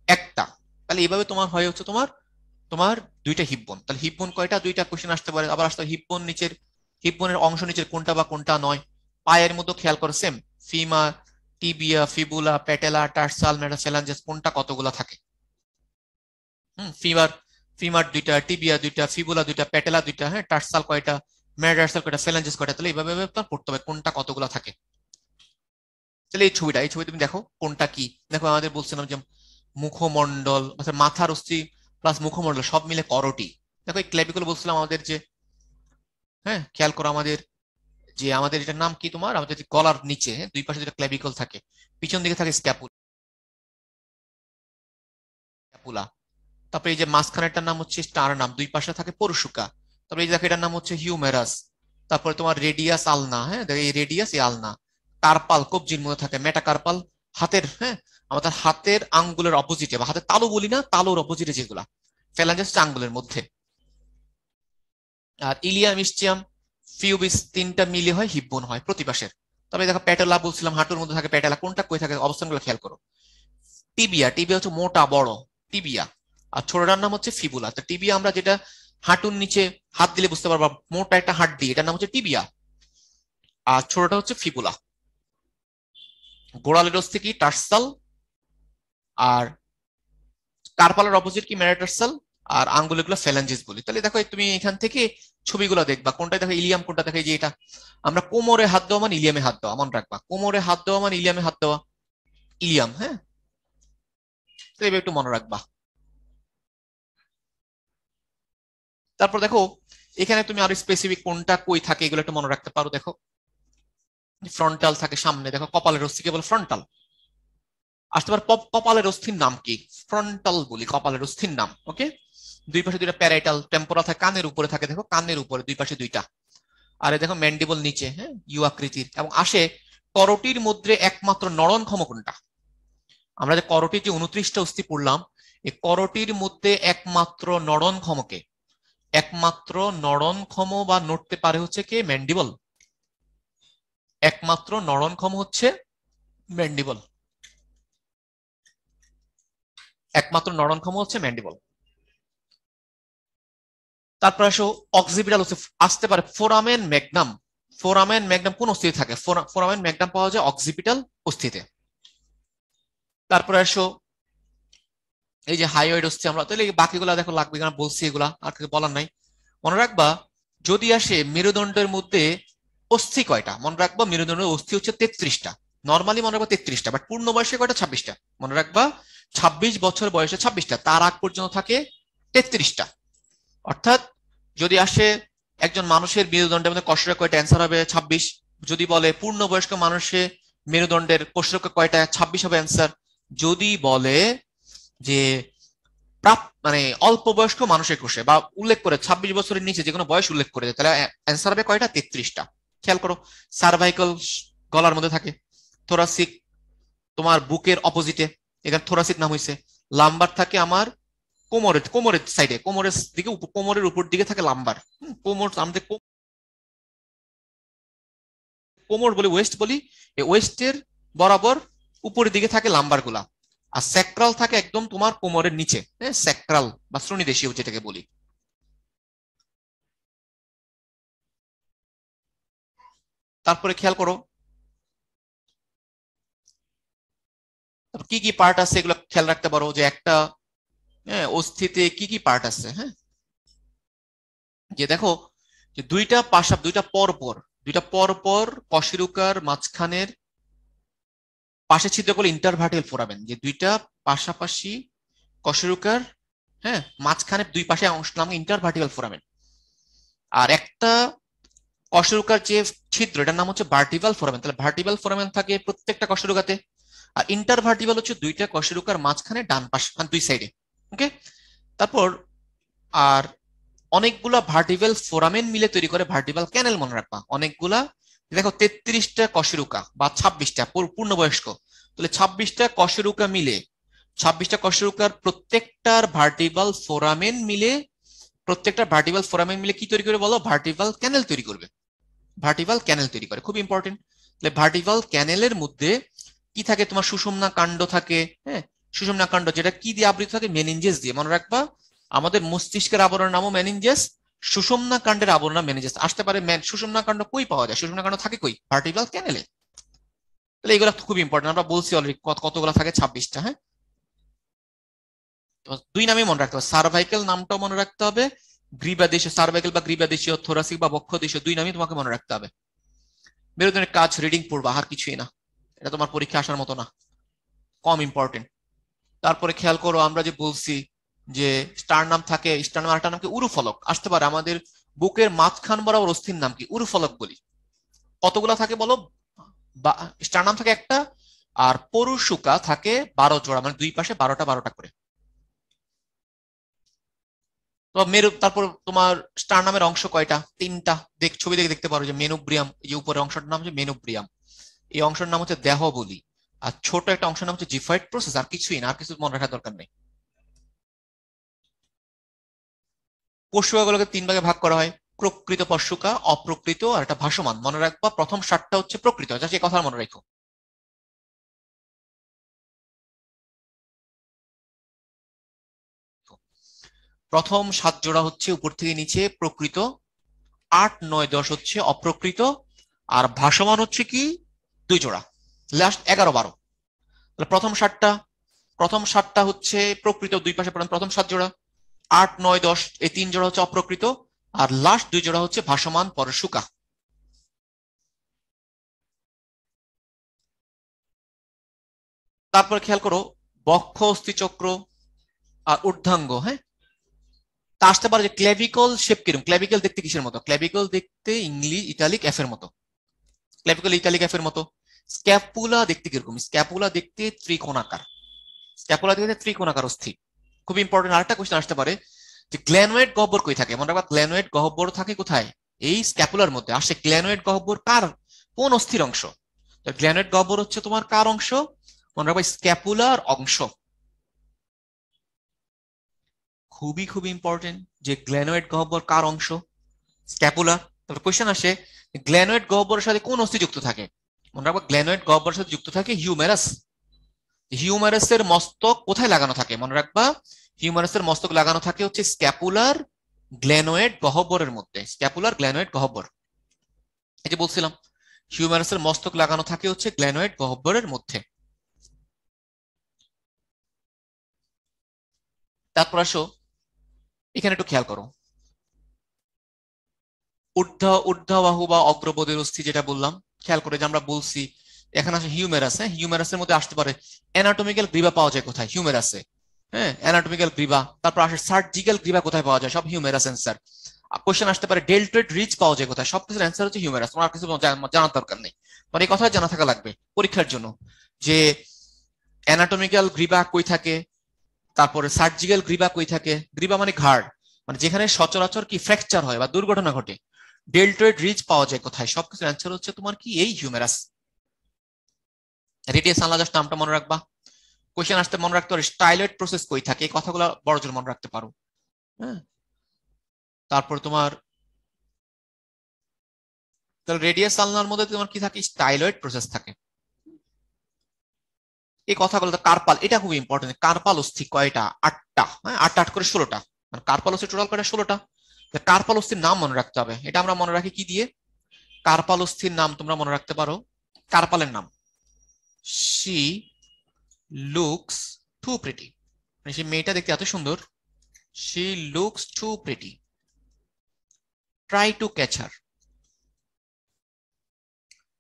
একটা। তাহলে এইভাবে তোমার হয় হচ্ছে তোমার তোমার দুইটা হিপ বোন। তাহলে হিপ বোন কয়টা, দুইটা কোশ্চেন আসতে পারে। আবার আসতে হিপ বোন নিচের, হিপ বোনের অংশ নিচের কোনটা বা কোনটা নয়। পায়ের মধ্যে খেয়াল করো সেম, ফিমা, টিবিয়া, ফিবুলা, প্যাটেলা, টার্সাল, মেটাফ্যালাঞ্জেস, কোনটা কতগুলা থাকে। ফিমার ফিমার দুইটা, টিবিয়া দুইটা, ফিবুলা দুইটা, প্যাটেলা দুইটা, হ্যাঁ টার্সাল কয়টা, মেটাটার্সাল কয়টা, ফ্যালাঞ্জেস কয়টা। তাহলে এইভাবে তোমার পড়তে হবে কোনটা কতগুলা থাকে। তাহলে এই ছবি তুমি দেখো কোনটা কি। দেখো আমাদের বলছিলাম যে মুখমণ্ডল, অর্থাৎ মাথার অস্থি প্লাস মুখমণ্ডল সব মিলে করোটি। দেখো এই ক্ল্যাভিকুলা বলছিলাম আমাদের যে, হ্যাঁ খেয়াল করো আমাদের যে আমাদের এটার নাম কি, তোমার আমাদের যে গলার নিচে, হ্যাঁ, দুই পাশে দুটো ক্ল্যাভিকল থাকে, পিছন দিকে থাকে স্ক্যাপুলা। তারপরে এই যে মাঝখানেরটার নাম হচ্ছে স্টারনাম, দুই পাশে থাকে পরশুকা। তারপরে এই যে দেখো এটার নাম হচ্ছে হিউমেরাস। তারপরে তোমার রেডিয়াস আলনা, হ্যাঁ দেখো এই রেডিয়াস এই আলনা। কার্পাল কবজির মধ্যে থাকে, মেটাকার্পাল হাতের, হ্যাঁ আমাদের হাতের আঙ্গুলের অপোজিটে, বা হাতের তালু বলি না, তালুর অপোজিটে যেগুলা, ফ্যালাঞ্জাস আঙ্গুলের মধ্যে। আর ইলিয়াম ইস্চিয়াম ফিউবিস তিনটা মিলে হয় হিপ বোন হয় প্রতি পাশের। তবে দেখো প্যাটেলা বলছিলাম, হাঁটুর মধ্যে থাকে প্যাটেলা, কোনটা কই থাকে অবস্থানগুলো খেয়াল করো। টিবিয়া, টিবিয়া হচ্ছে মোটা বড় টিবিয়া, আর ছোটটার নাম হচ্ছে ফিবুলা। তো টিবিয়া আমরা যেটা হাঁটুর নিচে হাত দিলে বুঝতে পারবা মোটা একটা হাড্ডি, এটার নাম হচ্ছে টিবিয়া, আর ছোটটা হচ্ছে ফিবুলা। গোড়ালির অস্থি কি টার্সাল, আর কার্পালের অপোজিট কি মেটাটার্সাল, আর আঙ্গুলগুলো ফ্যালাঞ্জিস বলি। তাহলে দেখো তুমি এখান থেকে ছবিগুলো দেখবা, কোনটা দেখো ইলিয়াম, কোনটা দেখো যে এটা আমরা কোমরে হাত দেওয়া মানে ইলিয়ামে হাত দেওয়া, মনে রাখবা কোমরে হাত দেওয়া মানে ইলিয়ামে হাত দেওয়া, ইলিয়াম, হ্যাঁ তো এবার একটু মনে রাখবা। তারপর দেখো এখানে তুমি আরো স্পেসিফিক কোনটা কই থাকে এগুলো একটু মনে রাখতে পারো। দেখো ফ্রন্টাল থাকে সামনে, দেখো কপালের অস্থিকে বলে ফ্রন্টাল। আসতে পারে কপালের অস্থির নাম কি, ফ্রন্টাল বলি কপালের অস্থির নাম। ওকে, দুই পাশে দুইটা প্যারাইটাল টেম্পোরাল থাকে, কানের উপরে থাকে, দেখো কানের উপরে দুই পাশে দুইটা। আর দেখো ম্যান্ডিবল নিচে, হ্যাঁ ইউ আকৃতির, এবং আসে করোটির মধ্যে একমাত্র নরনক্ষম কোনটা। আমরা যে করোটির যে 29টা অস্থি পড়লাম, এই করোটির মধ্যে একমাত্র নরনক্ষমকে, একমাত্র নরনক্ষম বা নড়তে পারে হচ্ছে কে, ম্যান্ডিবল। একমাত্র নরনক্ষম হচ্ছে ম্যান্ডিবল, একমাত্র নরনক্ষম হচ্ছে ম্যান্ডিবল। তারপর আসো অক্সিপিটাল আসতে পারে ফোরামেন ম্যাগনাম। ফোরামেন ম্যাগনাম কোন অস্থিতে থাকে, ফোরামেন ম্যাগনাম পাওয়া যায় অক্সিপিটাল অস্থিতে। তারপরে আসো এই যে হাইওয়েড অস্থি, আমরা তাহলে বাকিগুলা দেখো লাগবে কিনা বলছি, এগুলা আর কিছু বলার নাই। মনে রাখবা যদি আসে মেরুদণ্ডের মধ্যে অস্থি কয়টা, মনে রাখবা মেরুদণ্ডের অস্থি হচ্ছে 33টা। নর্মালি মনে রাখবা 33টা, বাট পূর্ণ বয়সে কয়টা 26টা। মনে রাখবা 26 বছর বয়সে 26টা, তার আগ পর্যন্ত থাকে 33টা। অর্থাৎ যদি আসে একজন মানুষের মেরুদণ্ডের মধ্যে কোষরেখা কয়টা, অ্যান্সার হবে 26। যদি বলে পূর্ণবয়স্ক মানুষের মেরুদণ্ডের কোষরেখা কয়টা, 26 হবে অ্যান্সার। যদি বলে যে মানে অল্প বয়স্ক মানুষের কোষে, বা উল্লেখ করে 26 বছরের নিচে যে কোনো বয়স উল্লেখ করে, তাহলে অ্যান্সার হবে কয়টা, 33টা। খেয়াল করো সার্ভাইকাল গলার মধ্যে থাকে, থোরাসিক তোমার বুকের অপোজিটে, এখানে থোরাসিক নাম হয়েছে। লাম্বার থাকে আমার কোমরের, কোমরের সাইডে, কোমরের দিকে, কোমরের উপর দিকে থাকে লাম্বার। কোমর আমাদের কোমর বলি, ওয়েস্ট বলি, এই ওয়েস্টের বরাবর উপরের দিকে থাকে লাম্বার গুলা। আর স্যাক্রাল থাকে একদম তোমার কোমরের নিচে, হ্যাঁ স্যাক্রাল বা শ্রোণীদেশীয় যেটাকে বলি। তারপরে খেয়াল করো কি কি পার্ট আছে, এগুলো খেয়াল রাখতে পারো যে একটা, হ্যাঁ অস্থিতে কি কি পার্ট আছে, হ্যাঁ যে দেখো যে দুইটা পর পর কশেরুকার মাঝখানের পাশে ছিদ্র করলে ইন্টারভার্টিক্যাল ফোরামেন, যে দুইটা পাশাপাশি কশেরুকার, হ্যাঁ মাঝখানে দুই পাশে অংশ নাম ইন্টারভার্টিক্যাল ফোরামেন। আর একটা কশেরুকার যে ছিদ্র, এটার নাম হচ্ছে ভার্টিবাল ফোরামেন। তাহলে ভার্টিবাল ফোরামেন থাকে প্রত্যেকটা কশেরুকাতে, আর ইন্টারভার্টিবাল হচ্ছে দুইটা কশেরুকার মাঝখানে ডান পাশ, মানে দুই সাইডে। ওকে, তারপর আর অনেকগুলা ভার্টিবাল ফোরামেন মিলে তৈরি করে ভার্টিবাল ক্যানেল, মনে রাখবা অনেকগুলা। দেখো 33টা কশেরুকা বা 26টা পূর্ণবয়স্ক, তাহলে 26টা কশেরুকা মিলে, 26টা কশেরুকার প্রত্যেকটার ভার্টিবাল ফোরামেন মিলে, প্রত্যেকটা ভার্টিবাল ফোরামেন মিলে কি তৈরি করে বলো, ভার্টিবাল ক্যানেল তৈরি করবে, ভার্টিবাল ক্যানেল তৈরি করে, খুব ইম্পর্টেন্ট। তাহলে ভার্টিবাল ক্যানেলের মধ্যে কি থাকে, তোমার সুষুম্না কাণ্ড থাকে, হ্যাঁ সুষুম্না কাণ্ড যেটা কি দিয়ে আবৃত থাকে, মেনিনজেস দিয়ে। মনে রাখবা আমাদের মস্তিষ্কের আবরণের নামও মেনিনজেস, সুষুম্না কাণ্ডের আবরণ মেনিনজেস। আসতে পারে সুষুম্না কাণ্ড কই পাওয়া যায়, সুষুম্না কাণ্ড থাকে কই, ভার্টিবাল ক্যানেলে। তাহলে এগুলো খুব ইম্পর্টেন্ট, আমরা বলছি অলরেডি কতগুলো থাকে, 26টা। হ্যাঁ দুই নামে মনে রাখতে হবে, সার্ভাইকেল নামটাও মনে রাখতে হবে, গ্রীবাদেশীয় সার্ভাইকেল বা গ্রীবাদেশীয়, থোরাসিক বা বক্ষদেশীয়, দুই নামই তোমাকে মনে রাখতে হবে। মেরুদণ্ডের কাজ রিডিং পড়বা, আর কিছুই না, এটা তোমার পরীক্ষা আসার মতো না, কম ইম্পর্টেন্ট। তারপরে খেয়াল করো আমরা যে বলছি যে স্টারনাম থাকে, স্টারনাম আরেকটা নাম কি উরুফলক আসতে পারে। আমাদের বুকের মাঝখান বরাবর অস্থির নাম কি উরুফলক বলি। কতগুলা থাকে বলো? স্টারনাম থাকে একটা, আর পরুশুকা থাকে 12 জোড়া, মানে দুই পাশে 12টা 12টা করে। তো মেরু, তারপর তোমার স্টারনামের অংশ কয়টা? তিনটা। ছবি দেখে দেখতে পারো যে মেনুব্রিয়াম, এই যে উপরের অংশটার নাম হচ্ছে মেনুব্রিয়াম, এই অংশের নাম হচ্ছে দেহ বলি, আর ছোট একটা অংশের নাম হচ্ছে জিফয়েড প্রসেস। আর কিছুই না, আর কিছু মনে রাখার দরকার নেই। পশুগুলোকে তিন ভাগে ভাগ করা হয়, প্রকৃত পশুকা, অপ্রকৃত আর একটা ভাসমান। মনে রাখবা প্রথম 7টা হচ্ছে প্রকৃত, যা কথা মনে রাখো। প্রথম 7 জোড়া হচ্ছে উপর থেকে নিচে প্রকৃত, 8, 9, 10 হচ্ছে অপ্রকৃত, আর ভাসমান হচ্ছে কি 2 জোড়া, লাস্ট 11, 12। তাহলে প্রথম 7টা হচ্ছে প্রকৃত, দুই পাশে প্রথম 7 জোড়া, 8, 9, 10 এই 3 জোড়া হচ্ছে অপ্রকৃত, আর লাস্ট 2 জোড়া হচ্ছে ভাসমান পরশুকা। তারপর খেয়াল করো বক্ষ অস্থি চক্র আর ঊর্ধ্বাঙ্গ, হ্যাঁ। তা আসতে পারে যে ক্ল্যাভিকল শেপ কিরকম? ক্ল্যাভিকল দেখতে কিসের মতো? ক্ল্যাভিকল দেখতে ইটালিক এফ এর মতো, ক্ল্যাভিকল ইটালিক এফ এর মতো। স্ক্যাপুলা দেখতে কিরকম? স্ক্যাপুলা দেখতে ত্রিকোণাকার, স্ক্যাপুলা দেখতে ত্রিকোণাকার অস্থি। খুব ইম্পর্টেন্ট আরেকটা কোশ্চেন আসতে পারে যে গ্ল্যানোয়েড গহ্বর কই থাকে? মনে রাখবা গ্ল্যানোয়েড গহ্বর থাকে কোথায়? এই স্ক্যাপুলার মধ্যে। আসে গ্ল্যানোয়েড গহ্বর কার, কোন অস্থির অংশ? গ্ল্যানোয়েড গহ্বর হচ্ছে তোমার কার অংশ? মনে রাখবা স্ক্যাপুলার অংশ। খুবই খুবই ইম্পর্টেন্ট যে গ্ল্যানোয়েড গহ্বর কার অংশ? স্ক্যাপুলা। তারপর কোশ্চেন আসে গ্ল্যানোয়েড গহ্বরের সাথে কোন অস্থি যুক্ত থাকে? মনে রাখবা গ্ল্যানোয়েড গহ্বরের সাথে যুক্ত থাকে হিউমেরাস। হিউমারাসের মস্তক কোথায় লাগানো থাকে? মনে রাখবা হিউমারাসের মস্তক লাগানো থাকে হচ্ছে স্ক্যাপুলার গ্ল্যানোয়েড গহ্বরের মধ্যে, স্ক্যাপুলার গ্ল্যানোয়েড গহ্বর। এই যে বলছিলাম হিউমারাসের মস্তক লাগানো থাকে হচ্ছে গ্ল্যানোয়েড গহ্বরের মধ্যে। তারপর আসো এখানে একটু খেয়াল করো, ঊর্ধ্ববাহু বা অগ্রপদের অস্থি যেটা বললাম, খেয়াল করে যে আমরা বলছি এখানে আসে হিউমেরাস। হ্যাঁ, হিউমেরাসের মধ্যে আসতে পারে অ্যানাটমিক্যাল গ্রীবা পাওয়া যায় কোথায়? হিউমেরাসে। হ্যাঁ, অ্যানাটমিক্যাল গ্রীবা। তারপর আসে সার্জিক্যাল গ্রীবা কোথায় পাওয়া যায়? সব হিউমেরাস অ্যান্সার। কোশ্চেন আসতে পারে ডেল্টয়েড রিচ পাওয়া যায় কোথায়? সবকিছুর অ্যান্সার হচ্ছে হিউমেরাস। তোমার আর কিছু জানার দরকার নেই, মানে এই কথা জানা থাকা লাগবে পরীক্ষার জন্য যে অ্যানাটমিক্যাল গ্রীবা কই থাকে, তারপরে সার্জিক্যাল গ্রীবা কই থাকে। গ্রীবা মানে ঘাড়, মানে যেখানে সচরাচর কি ফ্র্যাকচার হয় বা দুর্ঘটনা ঘটে। ডেল্টয়েড রিচ পাওয়া যায় কোথায়? সবকিছুর অ্যান্সার হচ্ছে তোমার কি এই হিউমেরাস। রেডিয়াস আনলা জাস্ট নামটা মনে রাখবা। কোশ্চেন আসতে মনে রাখতে পারো স্টাইলয়েড প্রসেস কই থাকে, এই কথাগুলো বড় জোর মনে রাখতে পারো। হ্যাঁ, তারপর তোমার তাহলে রেডিয়াস আলনার মধ্যে তোমার কি থাকে? স্টাইলয়েড প্রসেস থাকে। এই কথাগুলো কার্পাল, এটা খুব ইম্পর্টেন্ট। কার্পাল অস্থি কয়টা? 8টা। হ্যাঁ, 8 8 করে 16টা, মানে কার্পাল অস্থি টোটাল কয়টা? 16টা। কার্পাল অস্থির নাম মনে রাখতে হবে, এটা আমরা মনে রাখি কি দিয়ে? কার্পাল অস্থির নাম তোমরা মনে রাখতে পারো, কার্পালের নাম শি লুকস টু প্রিটি, মানে সেই মেয়েটা দেখতে এত সুন্দর। She looks too pretty, try to catch her,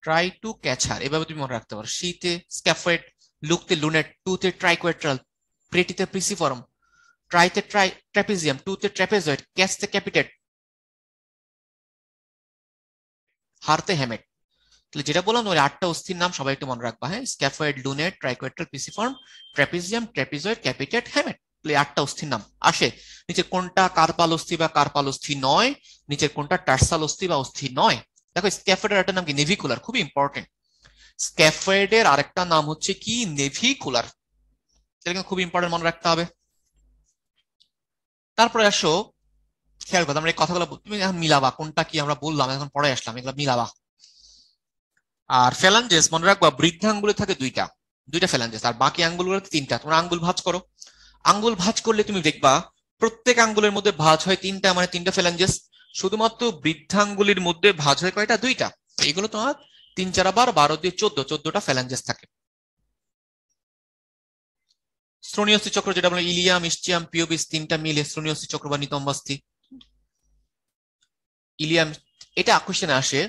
try to catch her, এভাবে তুমি মনে রাখতে পারো। শীতে স্ক্যাফয়েড, লুকতে লুনেট, টুতে ট্রাইকোয়েট্রাল, প্রেটিতে প্রিসিফরম, ট্রাইতে ট্রাপিজিয়াম, টুতে ট্রাপেজয়েড, ক্যাচতে ক্যাপিটেট, হারতে হেমেট। তাহলে যেটা বললাম ওই 8টা অস্থির নাম সবাই একটু মনে রাখবা। হ্যাঁ, scaphoid, lunate, triquetral, pisiform, trapezium, trapezoid, capitate, hamate. তাহলে 8টা অস্থির নাম আসে। নিচের কোনটা কার্পাল অস্থি বা কার্পাল অস্থি নয়? নিচের কোনটা টার্সাল অস্থি বা অস্থি নয়? দেখো স্ক্যাফয়েডের একটা নাম কি নেভিকুলার, খুবই ইম্পর্টেন্ট। স্ক্যাফয়েডের আরেকটা নাম হচ্ছে কি নেভিকুলার, এটা কিন্তু খুব ইম্পর্টেন্ট মনে রাখতে হবে। তারপরে আসো খেয়াল করো, আমরা এই কথাগুলো তুমি এখন মিলাবা কোনটা কি আমরা বললাম, এখন পরে আসলাম, এগুলো মিলাবা। আর ফ্যালাঞ্জেস মনে রাখবা বৃদ্ধাঙ্গুলে থাকে দুইটা, দুইটা ফ্যালাঞ্জেস, আর বাকি আঙ্গুলগুলোতে তিনটা। তোমরা আঙ্গুল ভাঁজ করো, আঙ্গুল ভাঁজ করলে তুমি দেখবা প্রত্যেক আঙ্গুলের মধ্যে ভাঁজ হয় তিনটা, মানে তিনটা ফ্যালাঞ্জেস। শুধুমাত্র বৃদ্ধাঙ্গুলির মধ্যে ভাঁজ হয় কয়টা? দুইটা। এগুলো তোমার 3 4 বার 12 দিয়ে 14টা ফ্যালাঞ্জেস থাকে। শ্রোণীয়স্থি চক্র যেটা বলে ইলিয়াম, ইস্চিয়াম, পিওবিস, তিনটা মিলে শ্রোণীয়স্থি চক্র বা নিতম্বাস্থি। ইলিয়াম, এটা কোশ্চেনে আসে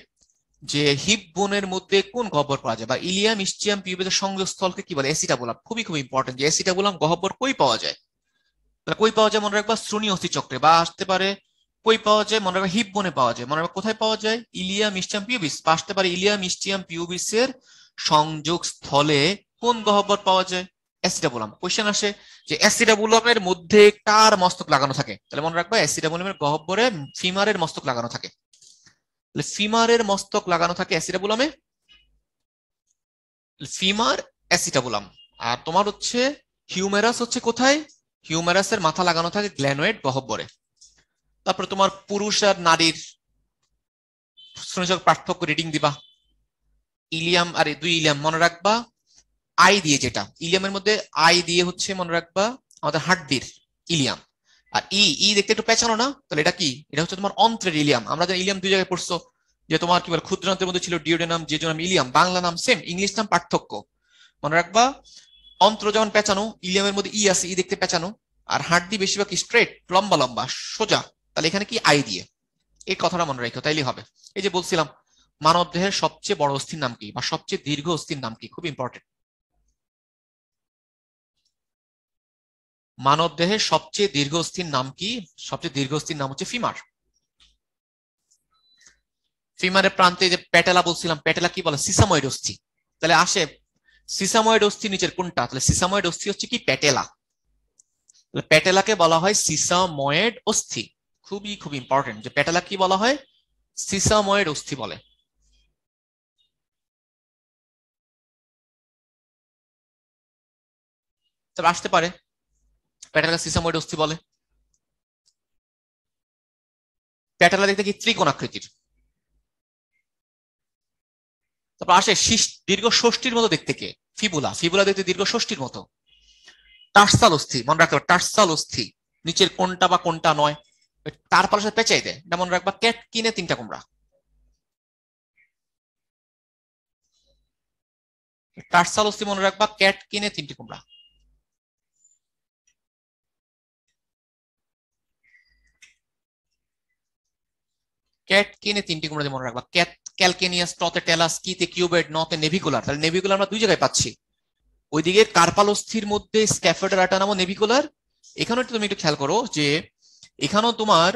যে হিপ বোনের মধ্যে কোন গহ্বর পাওয়া যায়, বা ইলিয়াম ইস্চিয়াম পিউবিসের সংযোগস্থলকে কি বলে? অ্যাসিটাবুলাম। খুবই খুবই ইম্পর্টেন্ট যে অ্যাসিটাবুলাম গহ্বর কই পাওয়া যায়। তাহলে কই পাওয়া যায় মনে রাখবা? শ্রোণী অস্থি চক্রে, বা আসতে পারে কই পাওয়া যায় মনে রাখবা? হিপ বোনে পাওয়া যায়। মনে রাখবা কোথায় পাওয়া যায়? Ilium ischium pubis. বা আসতে পারে ইলিয়াম ইস্চিয়াম পিউবিসের সংযোগ স্থলে কোন গহ্বর পাওয়া যায়? অ্যাসিটাবুলাম। কোশ্চেন আসে যে অ্যাসিটাবুলামের মধ্যে কার মস্তক লাগানো থাকে? তাহলে মনে রাখবা অ্যাসিটাবুলামের গহ্বরে ফিমারের মস্তক লাগানো থাকে। তাহলে ফিমারের মস্তক লাগানো থাকে অ্যাসিটাবুলামে, ফিমার অ্যাসিটাবুলাম। আর তোমার হচ্ছে হিউমেরাস হচ্ছে কোথায়? হিউমেরাসের মাথা লাগানো থাকে গ্ল্যানোয়েড গহ্বরে। তারপরে তোমার পুরুষ আর নারীর শ্রোণীচক পার্থক্য রিডিং দিবা। ইলিয়াম আর দুই ইলিয়াম মনে রাখবা আই দিয়ে, যেটা ইলিয়ামের মধ্যে আই দিয়ে হচ্ছে মনে রাখবা আমাদের হাড্ডির ইলিয়াম। আর ই ই দেখতে একটু পেঁচানো না? তাহলে এটা কি? এটা হচ্ছে তোমার অন্ত্রের ইলিয়াম। আমরা যে ইলিয়াম দুই জায়গায় পড়ছো, যে তোমার কি বলে ক্ষুদ্রান্তের মধ্যে ছিল ডিওডেনাম, জেজুনাম, ইলিয়াম। বাংলা নাম সেম, ইংলিশ নাম পার্থক্য। মনে রাখবা অন্ত্র যেমন পেঁচানো, ইলিয়ামের মধ্যে ই আছে, ই দেখতে পেঁচানো। আর হাড্ডি বেশিরভাগ স্ট্রেট, লম্বা লম্বা সোজা। তাহলে এখানে কি? আই দিয়ে। এই কথাটা মনে রাখো, তাইলে হবে। এই যে বলছিলাম মানব দেহের সবচেয়ে বড় অস্থির নাম কি, বা সবচেয়ে দীর্ঘ অস্থির নাম কি? খুব ইম্পর্টেন্ট। মানব দেহের সবচেয়ে দীর্ঘ অস্থির নাম কি? সবচেয়ে দীর্ঘ অস্থির নাম হচ্ছে ফিমার। ফিমারের প্রান্তে যে প্যাটেলা বলছিলাম, প্যাটেলা কি বলে? সিসাময়েড অস্থি। তাহলে আসে সিসাময়েড অস্থি নিচের কোনটা? তাহলে সিসাময়েড অস্থি হচ্ছে কি? প্যাটেলা। প্যাটেলাকে বলা হয় সিসাময়েড অস্থি। খুবই খুব ইম্পর্টেন্ট যে প্যাটেলা কি বলা হয়? সিসাময়েড অস্থি বলে। তবে আসতে পারে প্যাটেলাকে সিসাময়েড অস্থি বলে। প্যাটেলা দেখতে কি? ত্রিকোণ আকৃতির। তারপর আসে দীর্ঘ ষষ্ঠীর মতো দেখতে কে? ফিবুলা। ফিবুলা দেখতে দীর্ঘ ষষ্ঠীর মতো। টার্সাল অস্থি মনে রাখতে হবে, টার্সাল অস্থি নিচের কোনটা বা কোনটা নয়, তার পাশে পেঁচাই দেয়। এটা মনে রাখবা ক্যাট কিনে তিনটা কুমড়া। টার্সাল অস্থি মনে রাখবা ক্যাট কিনে তিনটি কুমড়া। ক্যাট কিনে তিনটি কুমড়া দিয়ে মনে রাখবা। ক্যাট ক্যালকেনিয়াস, টতে টেলাস, কিতে কিউবেড, নতে নেভিকুলার। তাহলে নেভিকুলার আমরা দুই জায়গায় পাচ্ছি। ওইদিকে কার্পাল অস্থির মধ্যে স্ক্যাফোল্ডার আটানামো নেভিকুলার। এখানেও তুমি একটু খেয়াল করো যে এখানেও তোমার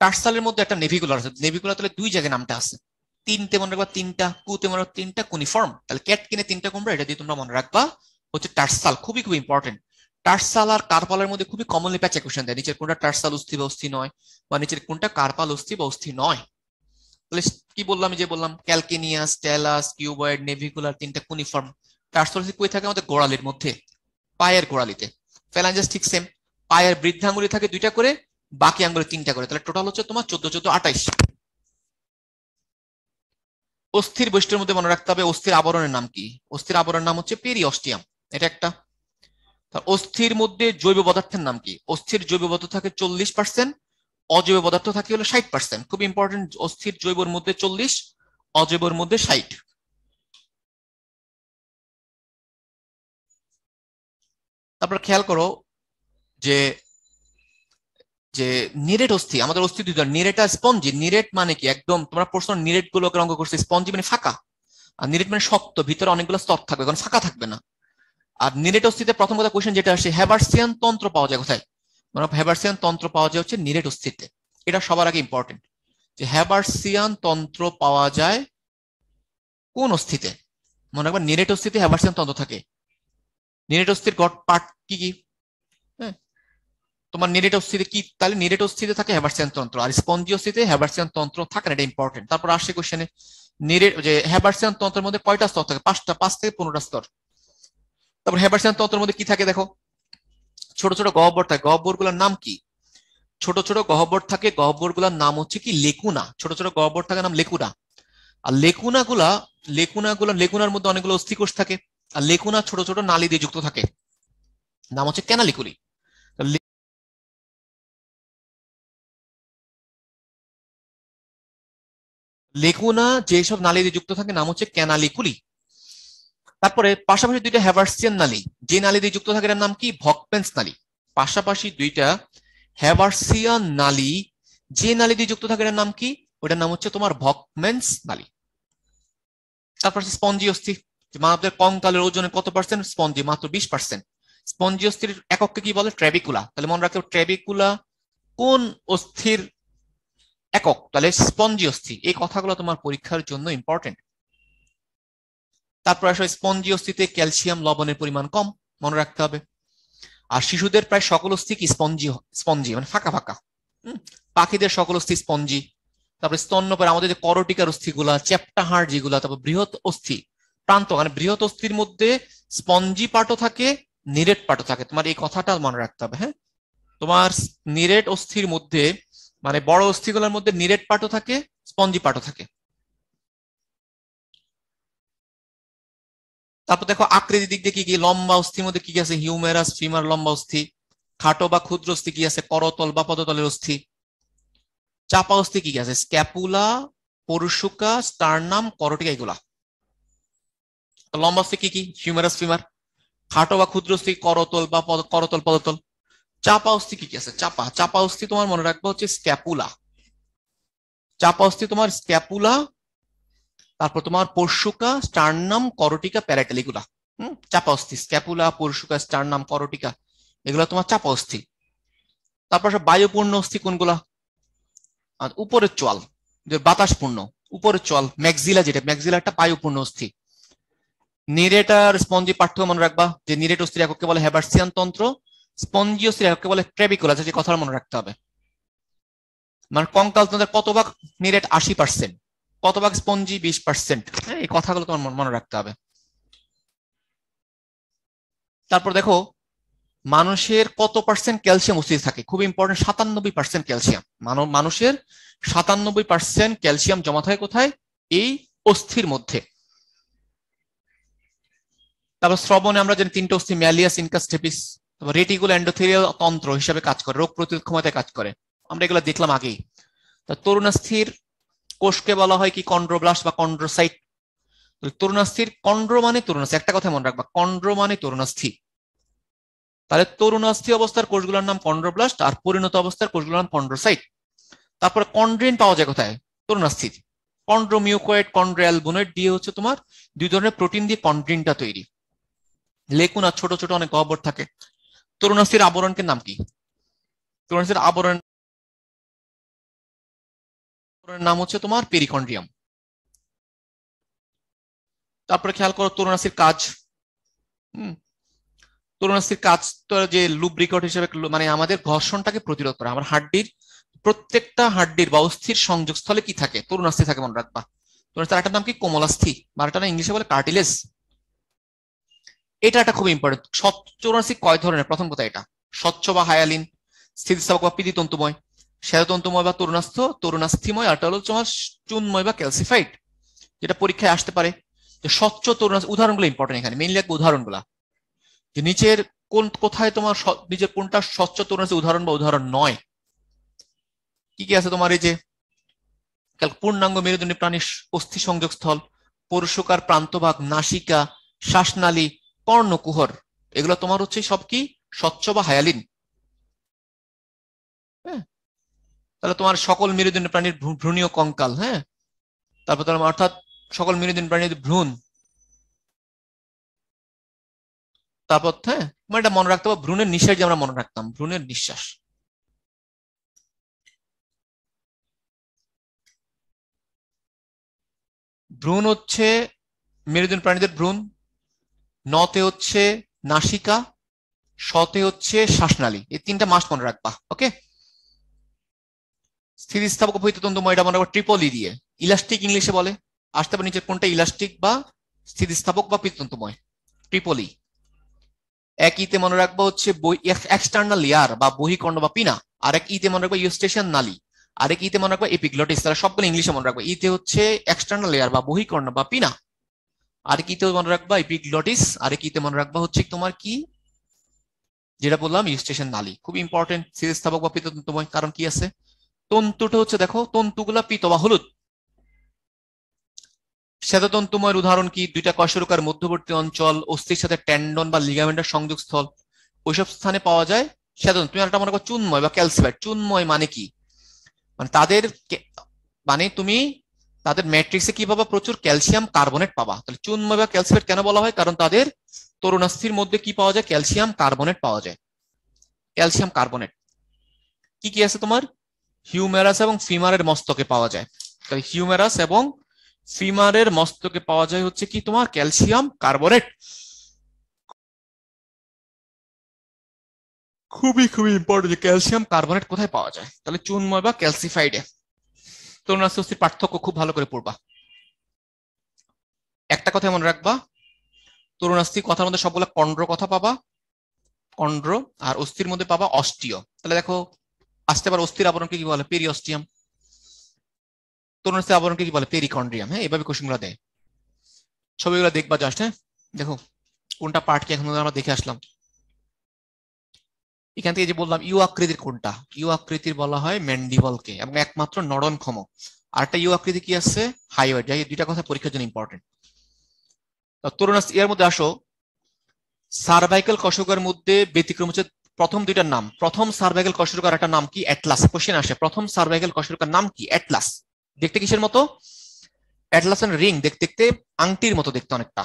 টার্সালের মধ্যে একটা নেভিকুলার আছে। নেভিকুলার তাহলে দুই জায়গায় নামটা আছে। তিনটে মনে রাখবা, তিনটা কুতে মনে রাখবা, তিনটা কুনিফর্ম। তাহলে ক্যাট কিনে তিনটা কুমড়া, এটা দিয়ে তোমরা মনে রাখবা হচ্ছে টার্সাল। খুবই খুব ইম্পর্টেন্ট। টার্সাল আর কার্পালের মধ্যে খুবই কমনলি প্যাচ কোশ্চেন দেয়, নিচের কোনটা টার্সাল অস্থি বা অস্থি নয়, বা নিচের কোনটা কার্পাল অস্থি বা অস্থি নয়। তাহলে কি বললাম? যে বললাম ক্যালকেনিয়াস, টেলাস, কিউবয়েড, নেভিকুলার, তিনটা কুনিফর্ম। টার্সাল অস্থি কই থাকে? আমাদের গোড়ালির মধ্যে, পায়ের গোড়ালিতে। ফ্যালাঞ্জাস ঠিক সেম, পায়ের বৃদ্ধাঙ্গুলি থাকে দুইটা করে, বাকি আঙ্গুলে তিনটা করে। তাহলে টোটাল হচ্ছে তোমার 14 14 28। অস্থির বৈশিষ্ট্যের মধ্যে মনে রাখতে হবে অস্থির আবরণের নাম কি? অস্থির আবরণের নাম হচ্ছে পেরিঅস্টিয়াম। এটা একটা। অস্থির মধ্যে জৈব পদার্থের নাম কি? অস্থির জৈব পদার্থ থাকে 40%, অজৈব পদার্থ থাকে হলো 60%। খুব ইম্পর্টেন্ট, অস্থির জৈবর মধ্যে 40, অজৈবর মধ্যে 60। তারপর খেয়াল করো যে যে নিরেট অস্থি, আমাদের অস্থি দুই ধরনের, নিরেট আর স্পঞ্জি। নিরেট মানে কি? একদম তোমরা প্রশ্ন নিরেট গুলোকে অঙ্ক করছে, স্পঞ্জি মানে ফাঁকা। আর নিরেট মানে শক্ত, ভিতরে অনেকগুলো স্তর থাকবে, কারণ ফাঁকা থাকবে না। আর নিরেট অস্থিতে প্রথম কথা কোশ্চেন যেটা আসে, হ্যাবার্সিয়ান তন্ত্র পাওয়া যায় কোথায়? মানে হ্যাবার্সিয়ান তন্ত্র পাওয়া যায় হচ্ছে নিরেট অস্থিতে। এটা সবার আগে ইম্পর্টেন্ট, যে হ্যাবার্সিয়ান তন্ত্র পাওয়া যায় কোন অস্থিতে? মনে রাখবা নিরেট অস্থিতে হ্যাবার্সিয়ান তন্ত্র থাকে। নিরেট অস্থির গট পার্ট কি কি? হ্যাঁ, তোমার নিরেট অস্থিতে কি? তাহলে নিরেট অস্থিতে থাকে হ্যাবার্সিয়ান তন্ত্র, আর স্পঞ্জি অস্থিতে হ্যাবার্সিয়ান তন্ত্র থাকে না। এটা ইম্পর্টেন্ট। তারপর আসছে কোশ্চেনে নিরেট যে হ্যাবার্সিয়ান তন্ত্রের মধ্যে কয়টা স্তর থাকে? 5টা, 5 থেকে 15টা স্তর। তারপর হ্যাবার্সিয়ান তন্ত্রের মধ্যে কি থাকে দেখো? ছোট ছোট গহ্বর থাকে। গহ্বর গুলোর নাম কি? ছোট ছোট গহ্বর থাকে, গহ্বর গুলোর নাম হচ্ছে কি? লেকুনা। ছোট ছোট গহ্বর থাকে নাম লেকুনা। আর লেকুনার মধ্যে অনেকগুলো অস্থিকোষ থাকে। আর লেকুনা ছোট ছোট নালী দিয়ে যুক্ত থাকে, নাম হচ্ছে ক্যানালিকুলি। লেকুনা যেসব নালী দিয়ে যুক্ত থাকে নাম হচ্ছে ক্যানালিকুলি। তারপরে পাশাপাশি দুইটা হ্যাভার্সিয়ান নালী, যে নালী দিয়ে যুক্ত থাকে এটার নাম কি? ভকমেন্স নালী। পাশাপাশি দুইটা হ্যাভার্সিয়ান নালী, যে নালী দিয়ে যুক্ত থাকে এটার নাম কি? ওটার নাম হচ্ছে তোমার ভকমেন্স নালী। তারপর স্পঞ্জি অস্থি, মানবদের কঙ্কালের ওজনে কত পার্সেন্ট স্পঞ্জি, মাত্র 20%। স্পঞ্জি অস্থির একককে কি বলে, ট্র্যাবিকুলা। তাহলে মনে রাখতে হবে ট্র্যাবিকুলা কোন অস্থির একক, তাহলে স্পঞ্জি অস্থি। এই কথাগুলো তোমার পরীক্ষার জন্য ইম্পর্টেন্ট। তারপর আসলে স্পঞ্জি অস্থিতে ক্যালসিয়াম লবণের পরিমাণ কম, মনে রাখতে হবে। আর শিশুদের প্রায় সকল অস্থি কি স্পঞ্জি, স্পঞ্জি মানে ফাঁকা ফাঁকা। পাখিদের সকল অস্থি স্পঞ্জি। তারপরে স্তন্যপায়ী আমাদের যে করটিকার অস্থিগুলা, চ্যাপ্টা হাড় যেগুলা, তারপর বৃহৎ অস্থি প্রান্ত, মানে বৃহৎ অস্থির মধ্যে স্পঞ্জি পার্টও থাকে, নিরেট পার্টও থাকে। তোমার এই কথাটা মনে রাখতে হবে। হ্যাঁ, তোমার নিরেট অস্থির মধ্যে মানে বড় অস্থিগুলোর মধ্যে নিরেট পার্টও থাকে, স্পঞ্জি পার্টও থাকে। তারপর দেখো আকৃতির দিক দিয়ে কি কি, লম্বা অস্থির মধ্যে কি কি আছে, হিউমেরাস, ফিমার লম্বা অস্থি। খাটো বা ক্ষুদ্র অস্থি কি আছে, করতল বা পদতলের অস্থি। চাপা অস্থি কি কি আছে, স্ক্যাপুলা, পরশুকা, স্টার্নাম, করটিকা, এগুলা। লম্বা অস্থি কি কি, হিউমেরাস, ফিমার। খাটো বা ক্ষুদ্র অস্থি করতল বা করতল, পদতল। চাপা অস্থি কি কি আছে, চাপা, চাপা অস্থি তোমার মনে রাখবো হচ্ছে স্ক্যাপুলা। চাপা অস্থি তোমার স্ক্যাপুলা, তারপর তোমার পরশুকা, স্টার্নাম, করটিকা, প্যারাটাল, এগুলা। চাপা অস্থি, স্ক্যাপুলা, পরশুকা, স্টার্নাম, করটিকা, এগুলা তোমার চাপা অস্থি। তারপর বায়ুপূর্ণ অস্থি কোনগুলা, আর উপরের চোয়াল, যে বাতাসপূর্ণ উপরের চোয়াল, ম্যাক্সিলা, যেটা ম্যাক্সিলা একটা বায়ুপূর্ণ অস্থি। নিরেট আর স্পঞ্জি পার্থক্য মনে রাখবা, যে নিরেট অস্থির এককে বলে হেবার্সিয়ান তন্ত্র, স্পঞ্জি অস্থির এককে বলে ট্র্যাবিকুলা, যে কথা মনে রাখতে হবে। মানে কঙ্কাল তন্ত্রের কত ভাগ নিরেট, 80%, কত ভাগ স্পঞ্জি, 20%। এই কথাগুলো তোমার মনে রাখতে হবে। তারপর দেখো মানুষের কত পার্সেন্ট ক্যালসিয়াম উপস্থিত থাকে, খুব ইম্পর্টেন্ট, 97% ক্যালসিয়াম। মানুষের 97% ক্যালসিয়াম জমা থাকে কোথায়, এই অস্থির মধ্যে। তারপর শ্রবণে আমরা জানি তিনটে অস্থি, ম্যালিয়াস, ইনকাস, স্টেপিস। তারপর রেটিকুলো এন্ডোথেলিয়াল তন্ত্র হিসাবে কাজ করে, রোগ প্রতিরোধ ক্ষমতায় কাজ করে, আমরা এগুলো দেখলাম আগেই। তরুণাস্থির কোষকে বলা হয় কি, কন্ড্রোব্লাস্ট বা কন্ড্রোসাইট। তরুণাস্থির কন্ড্রো মানে তরুণাস্থি, একটা কথা মনে রাখবা, কন্ড্রো মানে তরুণাস্থি। তাহলে তরুণাস্থি অবস্থার কোষগুলোর নাম কন্ড্রোব্লাস্ট, আর পরিণত অবস্থার কোষগুলোর নাম কন্ড্রোসাইট। তারপরে কন্ড্রিন পাওয়া যায় কোথায়, তরুণাস্থির। কন্ড্রোমিউকয়েড, কন্ড্রোঅ্যালবুনেট দিয়ে হচ্ছে তোমার দুই ধরনের প্রোটিন দিয়ে কন্ড্রিনটা তৈরি। লেকুন আর ছোট ছোট অনেক গহ্বর থাকে। তরুণাস্থির আবরণের নাম কি, তরুণাস্থির আবরণের নাম হচ্ছে তোমার পেরিকন্ড্রিয়াম। তারপরে খেয়াল করো তরুণাস্থির কাজ। তরুণাস্থির কাজ তো যে লুব্রিকেট হিসেবে, মানে আমাদের ঘর্ষণটাকে প্রতিরোধ করা। আমার হাড্ডির প্রত্যেকটা হাড্ডির বা অস্থির সংযোগস্থলে কি থাকে, তরুণাস্থি থাকে, মনে রাখবা। তরুণাস্থির একটা নাম কি, কোমলাস্থি, বা একটা ইংলিশে বলে কার্টিলেজ। এটা একটা খুব ইম্পর্টেন্ট। তরুণাস্থি কয় ধরনের, প্রথম কথা এটা, স্বচ্ছ বা হায়ালিন, স্থিতিস্থাপক বা পিতিতন্তুময়, শ্বেততন্তুময় বা তরুণাস্থ, তরুণাস্থিময়, আর হলো তোমার চুনময় বা ক্যালসিফাইড, যেটা পরীক্ষায় আসতে পারে। যে স্বচ্ছ তরুণাস্থি, উদাহরণগুলো ইম্পর্টেন্ট এখানে, মেইনলি লাগবে উদাহরণগুলা, যে নিচের কোন কোথায় তোমার নিচের কোনটা স্বচ্ছ তরুণাস্থি উদাহরণ বা উদাহরণ নয়। কি কি আছে তোমার, এই যে পূর্ণাঙ্গ মেরুদণ্ডী প্রাণীর অস্থি সংযোগস্থল, পরশুকার প্রান্তভাগ, নাসিকা, শ্বাসনালী, কর্ণকুহর, এগুলো তোমার হচ্ছে সব কি স্বচ্ছ বা হায়ালিন। হ্যাঁ, তাহলে তোমার সকল মেরুদণ্ডী প্রাণীর ভ্রূণীয় কঙ্কাল। হ্যাঁ, তারপর তোমার অর্থাৎ সকল মেরুদণ্ডী প্রাণীর ভ্রূণ। তারপর হ্যাঁ, এটা মনে রাখতে হবে, ভ্রূণের নিঃশ্বাস, যে আমরা মনে রাখতাম ভ্রূণের নিঃশ্বাস। ভ্রূণ হচ্ছে মেরুদণ্ডী প্রাণীদের ভ্রূণ, নতে হচ্ছে নাসিকা, শতে হচ্ছে শ্বাসনালী, এই তিনটা মাস্ট মনে রাখবা। ওকে, স্থিতিস্থাপক পরিতন্তুময়, এটা মনে রাখবা ট্রিপলি দিয়ে, ইলাস্টিক ইংলিশে বলে, আসতে পারে নিচে কোনটা, ইলাস্টিক বা স্থিতিস্থাপক বা পরিতন্তুময়, ট্রিপলি। একইতে মনে রাখবা হচ্ছে এক্সটার্নাল লেয়ার বা বহিকর্ণ বা পিনা, আরেক ইতে মনে রাখবা ইউস্টেশন নালী, আরেক ইতে মনে রাখবা এপিগ্লটিস। তারা সবগুলো ইংলিশে মনে রাখবা, ইতে হচ্ছে এক্সটার্নাল লেয়ার বা বহিকর্ণ বা পিনা, আরেক ইতে মনে রাখবা এপিগ্লটিস, আরেক ইতে মনে রাখবা হচ্ছে তোমার কি, যেটা বললাম ইউস্টেশন নালী। খুব ইম্পর্টেন্ট স্থিতিস্থাপক বা পৃততন্তুময়, কারণ কি আছে, তন্তুটা হচ্ছে দেখো তন্তুগুলা পীত বা হলুদ। শ্বেততন্তুময়ের উদাহরণ কি, দুইটা কশেরুকার মধ্যবর্তী অঞ্চল, অস্থির সাথে টেন্ডন বা লিগামেন্টের সংযোগস্থল, ওইসব স্থানে পাওয়া যায় শ্বেততন্তু। তুমি একটা মনে করো চুনময় বা ক্যালসিফাইড, চুনময় মানে কি, মানে তাদের মানে তুমি তাদের ম্যাট্রিক্সে কি পাবা, প্রচুর ক্যালসিয়াম কার্বনেট পাবা। তাহলে চুনময় বা ক্যালসিফেট কেন বলা হয়, কারণ তাদের তরুণাস্থির মধ্যে কি পাওয়া যায়, ক্যালসিয়াম কার্বনেট পাওয়া যায়। ক্যালসিয়াম কার্বনেট কি কি আছে তোমার, হিউমেরাস এবং ফিমারের মস্তকে পাওয়া যায়। তাহলে হিউমেরাস এবং ফিমারের মস্তকে পাওয়া যায় হচ্ছে কি তোমার ক্যালসিয়াম কার্বনেট। খুবই খুবই ইম্পর্টেন্ট, ক্যালসিয়াম কার্বনেট কোথায় পাওয়া যায়, তাহলে চুনময় বা ক্যালসিফাইডে। তরুণাস্থির পার্থক্য খুব ভালো করে পড়বা। একটা কথা মনে রাখবা, তরুণাস্থি কথার মধ্যে সবগুলো কন্ড্র কথা পাবা, কন্ড্র, আর অস্থির মধ্যে পাবা অস্টিও। তাহলে দেখো আসতে পারে অস্থির আবরণকে কি বলে, পেরিঅস্টিয়াম। তরুণাস্থির আবরণকে কি বলে, পেরিকন্ড্রিয়াম। হ্যাঁ, এভাবে কোশ্চেনগুলো দেয়, ছবিগুলো দেখবা জাস্ট। হ্যাঁ, দেখো কোনটা পার্ট কি এখন আমরা দেখে আসলাম। এখান থেকে যে বললাম ইউ আকৃতির কোনটা, ইউ আকৃতির বলা হয় ম্যান্ডিবলকে, এবং একমাত্র নড়নক্ষম। আরেকটা ইউ আকৃতি কি আছে, হাইওয়েড। যাই দুইটা কথা পরীক্ষার জন্য ইম্পর্টেন্ট। তরুণাস্থি এর মধ্যে আসো, সার্ভাইকাল কশরুকার মধ্যে ব্যতিক্রম হচ্ছে প্রথম দুইটার নাম। প্রথম সার্ভাইকাল কশরুকার একটা নাম কি, অ্যাটলাস। কোশ্চেন আসে প্রথম সার্ভাইকাল কশরুকার নাম কি, অ্যাটলাস। দেখতে কিসের মতো, অ্যাটলাসের রিং দেখতে দেখতে আংটির মতো দেখতে অনেকটা,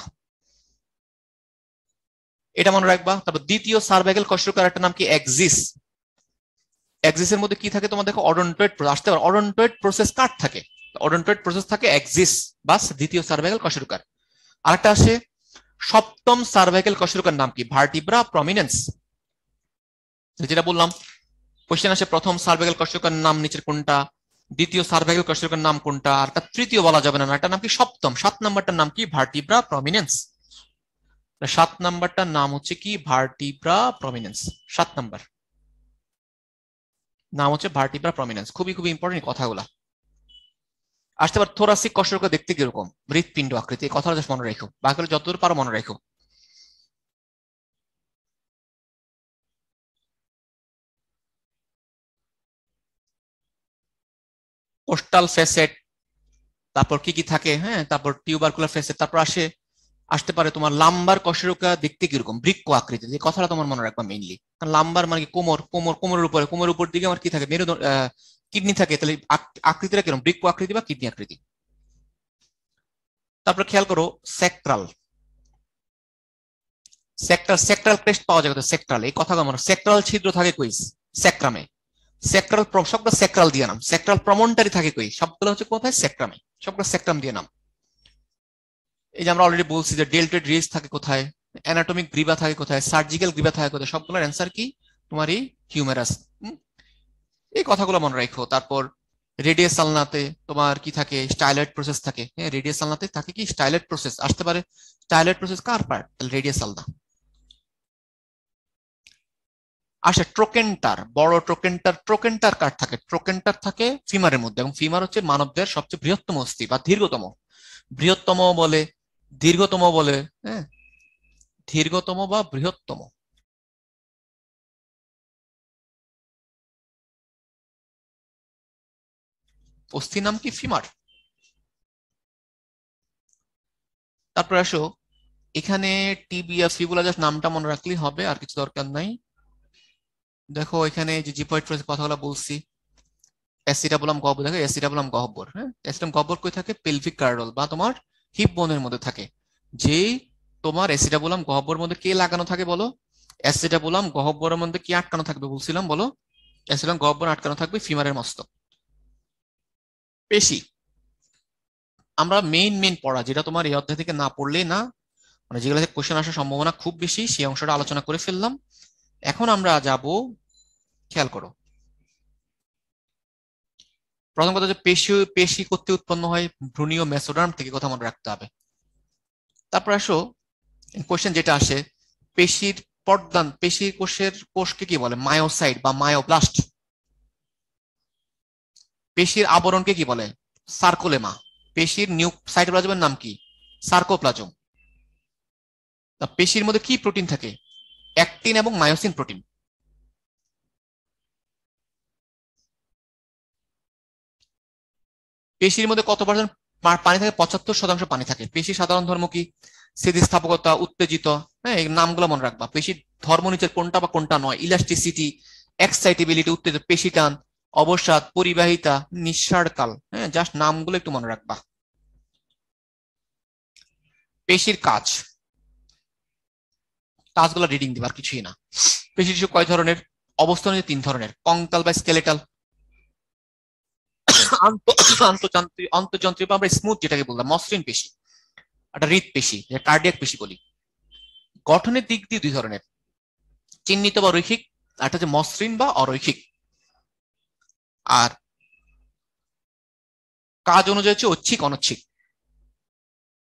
এটা মনে রাখবা। তারপর দ্বিতীয় সার্ভাইকাল কশরুকার একটা নাম কি, এক্সিস। এক্সিসের মধ্যে কি থাকে তোমার, দেখো অডন্টয়েড আসতে পারে, অডন্টয়েড প্রসেস কার থাকে, অডন্টয়েড প্রসেস থাকে এক্সিস, বাস দ্বিতীয় সার্ভাইকাল কশরুকার। আরেকটা আসে সপ্তম সার্ভাইকাল কশরুকার নাম কি, ভার্টিব্রা প্রমিনেন্স। যেটা বললাম কোশ্চেন আসে প্রথম সার্ভাইকাল কশরুকার নাম নিচের কোনটা, দ্বিতীয় সার্ভাইকাল কশরুকার নাম কোনটা, আর একটা তৃতীয় বলা যাবে না, একটা নাম কি সপ্তম, 7 নাম্বারটার নাম কি, ভার্টিব্রা প্রমিনেন্স। 7 নাম্বারটার নাম হচ্ছে কি, ভার্টিব্রা প্রমিনেন্স। 7 নাম্বার নাম হচ্ছে ভার্টিব্রা প্রমিনেন্স। খুবই খুবই ইম্পর্টেন্ট কথাগুলা। আসতে পারে থোরাসিক কশরুকা দেখতে কিরকম, হৃৎপিণ্ড আকৃতি। এই কথাটা জাস্ট মনে রেখো, বাকিগুলো যতদূর পারো মনে রেখো। কোস্টাল ফেসেট, তারপর কি কি থাকে, হ্যাঁ, তারপর টিউবারকুলার ফেসেট, তারপর আসতে পারে তোমার লাম্বার কশরুকা দেখতে কিরকম, বৃক্ক আকৃতি। এই কথাটা তোমার মনে রাখবা মেইনলি। কারণ লাম্বার মানে কি, কোমর, কোমরের উপর দিকে আমার কি থাকে, মেরুদণ্ড, কিডনি থাকে। তাহলে আকৃতিটা কিরকম, বৃক্ক আকৃতি বা কিডনি আকৃতি। তারপর খেয়াল করো সেক্ট্রাল, সেক্ট্রাল ক্রেস্ট পাওয়া যায় কোথায়, সেক্ট্রাল। এই কথা মনে, সেক্ট্রাল ছিদ্র থাকে কই, সেক্রামে। সেক্ট্রাল সবগুলো সেক্ট্রাল দিয়ে নাম, সেক্ট্রাল প্রমন্টারি থাকে কই, সবগুলো হচ্ছে কোথায়, সেক্ট্রামে। সবগুলো সেক্ট্রাম দিয়ে নাম। এই যে আমরা অলরেডি বলছি যে ডেল্টেড রিজ থাকে কোথায়, অ্যানাটমিক গ্রিবা থাকে কোথায়, সার্জিক্যাল গ্রিবা থাকে কোথায়, সবগুলোর অ্যান্সার কি, তোমার এই হিউমেরাস। এই কথাগুলো মনে রাখো। তারপর রেডিয়াস আলনাতে তোমার কি থাকে, স্টাইলয়েড প্রসেস থাকে। হ্যাঁ, রেডিয়াস আলনাতে থাকে কি, স্টাইলয়েড প্রসেস। আসতে পারে স্টাইলয়েড প্রসেস কার পার্ট, তাহলে রেডিয়াস আলনা। আসে ট্রোকেন্টার, বড় ট্রোকেন্টার। ট্রোকেন্টার কার থাকে, ট্রোকেন্টার থাকে ফিমারের মধ্যে, এবং ফিমার হচ্ছে মানবদের সবচেয়ে বৃহত্তম অস্থি বা দীর্ঘতম। বৃহত্তম বলে, দীর্ঘতম বলে, হ্যাঁ, দীর্ঘতম বা বৃহত্তম। অস্থির নাম কি, ফিমার। তারপর আসো এখানে টিবিয়া ফিবুলা, জাস্ট নামটা মনে রাখলেই হবে, আর কিছু দরকার নাই। দেখো এখানে যে জিপয়েড কথাগুলো বলছি, অ্যাসিটাবুলাম গহ্বর, দেখো অ্যাসিটাবুলাম গহ্বর। হ্যাঁ, অ্যাসিটাবুলাম গহ্বর কই থাকে, পেলভিক কার্ডল বা তোমার হিপ বোনের মধ্যে থাকে। যে তোমার অ্যাসিটাবুলাম গহ্বরের মধ্যে কে লাগানো থাকে বলো, অ্যাসিটাবুলাম গহ্বরের মধ্যে কি আটকানো থাকবে বলছিলাম বলো, অ্যাসিটাবুলাম গহ্বর আটকানো থাকবে ফিমারের মস্তক। পেশি, আমরা মেইন পড়া যেটা তোমার এই অধ্যায় থেকে না পড়লেই না, মানে যেগুলো থেকে কোশ্চেন আসার সম্ভাবনা খুব বেশি, সেই অংশটা আলোচনা করে ফেললাম। এখন আমরা যাব, খেয়াল করো, প্রথম কথা যে পেশি, পেশি করতে উৎপন্ন হয় ভ্রূণীয় মেসোডার্ম থেকে, কথা মনে রাখতে হবে। তারপর আসো কোশ্চেন যেটা আসে, পেশির পর্দান, পেশির কোষকে কি বলে, মায়োসাইট বা মায়োব্লাস্ট। পেশির আবরণকে কি বলে, সার্কোলেমা। পেশির সাইটোপ্লাজমের নাম কি, সার্কোপ্লাজম। পেশির মধ্যে কি প্রোটিন থাকে, অ্যাক্টিন এবং মায়োসিন প্রোটিন। পেশির মধ্যে কত পার্সেন্ট পানি থাকে, 75% পানি থাকে। পেশির সাধারণ ধর্ম কি, স্থিতিস্থাপকতা, উত্তেজিত। হ্যাঁ, এই নামগুলো মনে রাখবা। পেশির ধর্ম নিচের কোনটা বা কোনটা নয়, ইলাস্টিসিটি, এক্সাইটেবিলিটি, উত্তেজিত, পেশি টান, অবসাদ, পরিবাহিতা, নিঃসাড়কাল। হ্যাঁ, জাস্ট নামগুলো একটু মনে রাখবা। পেশির কাজ, কাজগুলো রিডিং দিবার কিছুই না। পেশি টিস্যু কয় ধরনের? অবস্থান হচ্ছে 3 ধরনের: কঙ্কাল বা স্কেলেটাল, অন্তর্যন্ত্রীয় বা আমরা স্মুথ যেটাকে বললাম মসৃণ পেশি, একটা হৃদ পেশি, কার্ডিয়াক পেশি বলি। গঠনের দিক দিয়ে 2 ধরনের: চিহ্নিত বা রৈখিক, আর একটা হচ্ছে মসৃণ বা অরৈখিক। আর কাজ অনুযায়ী হচ্ছে ঐচ্ছিক অনৈচ্ছিক।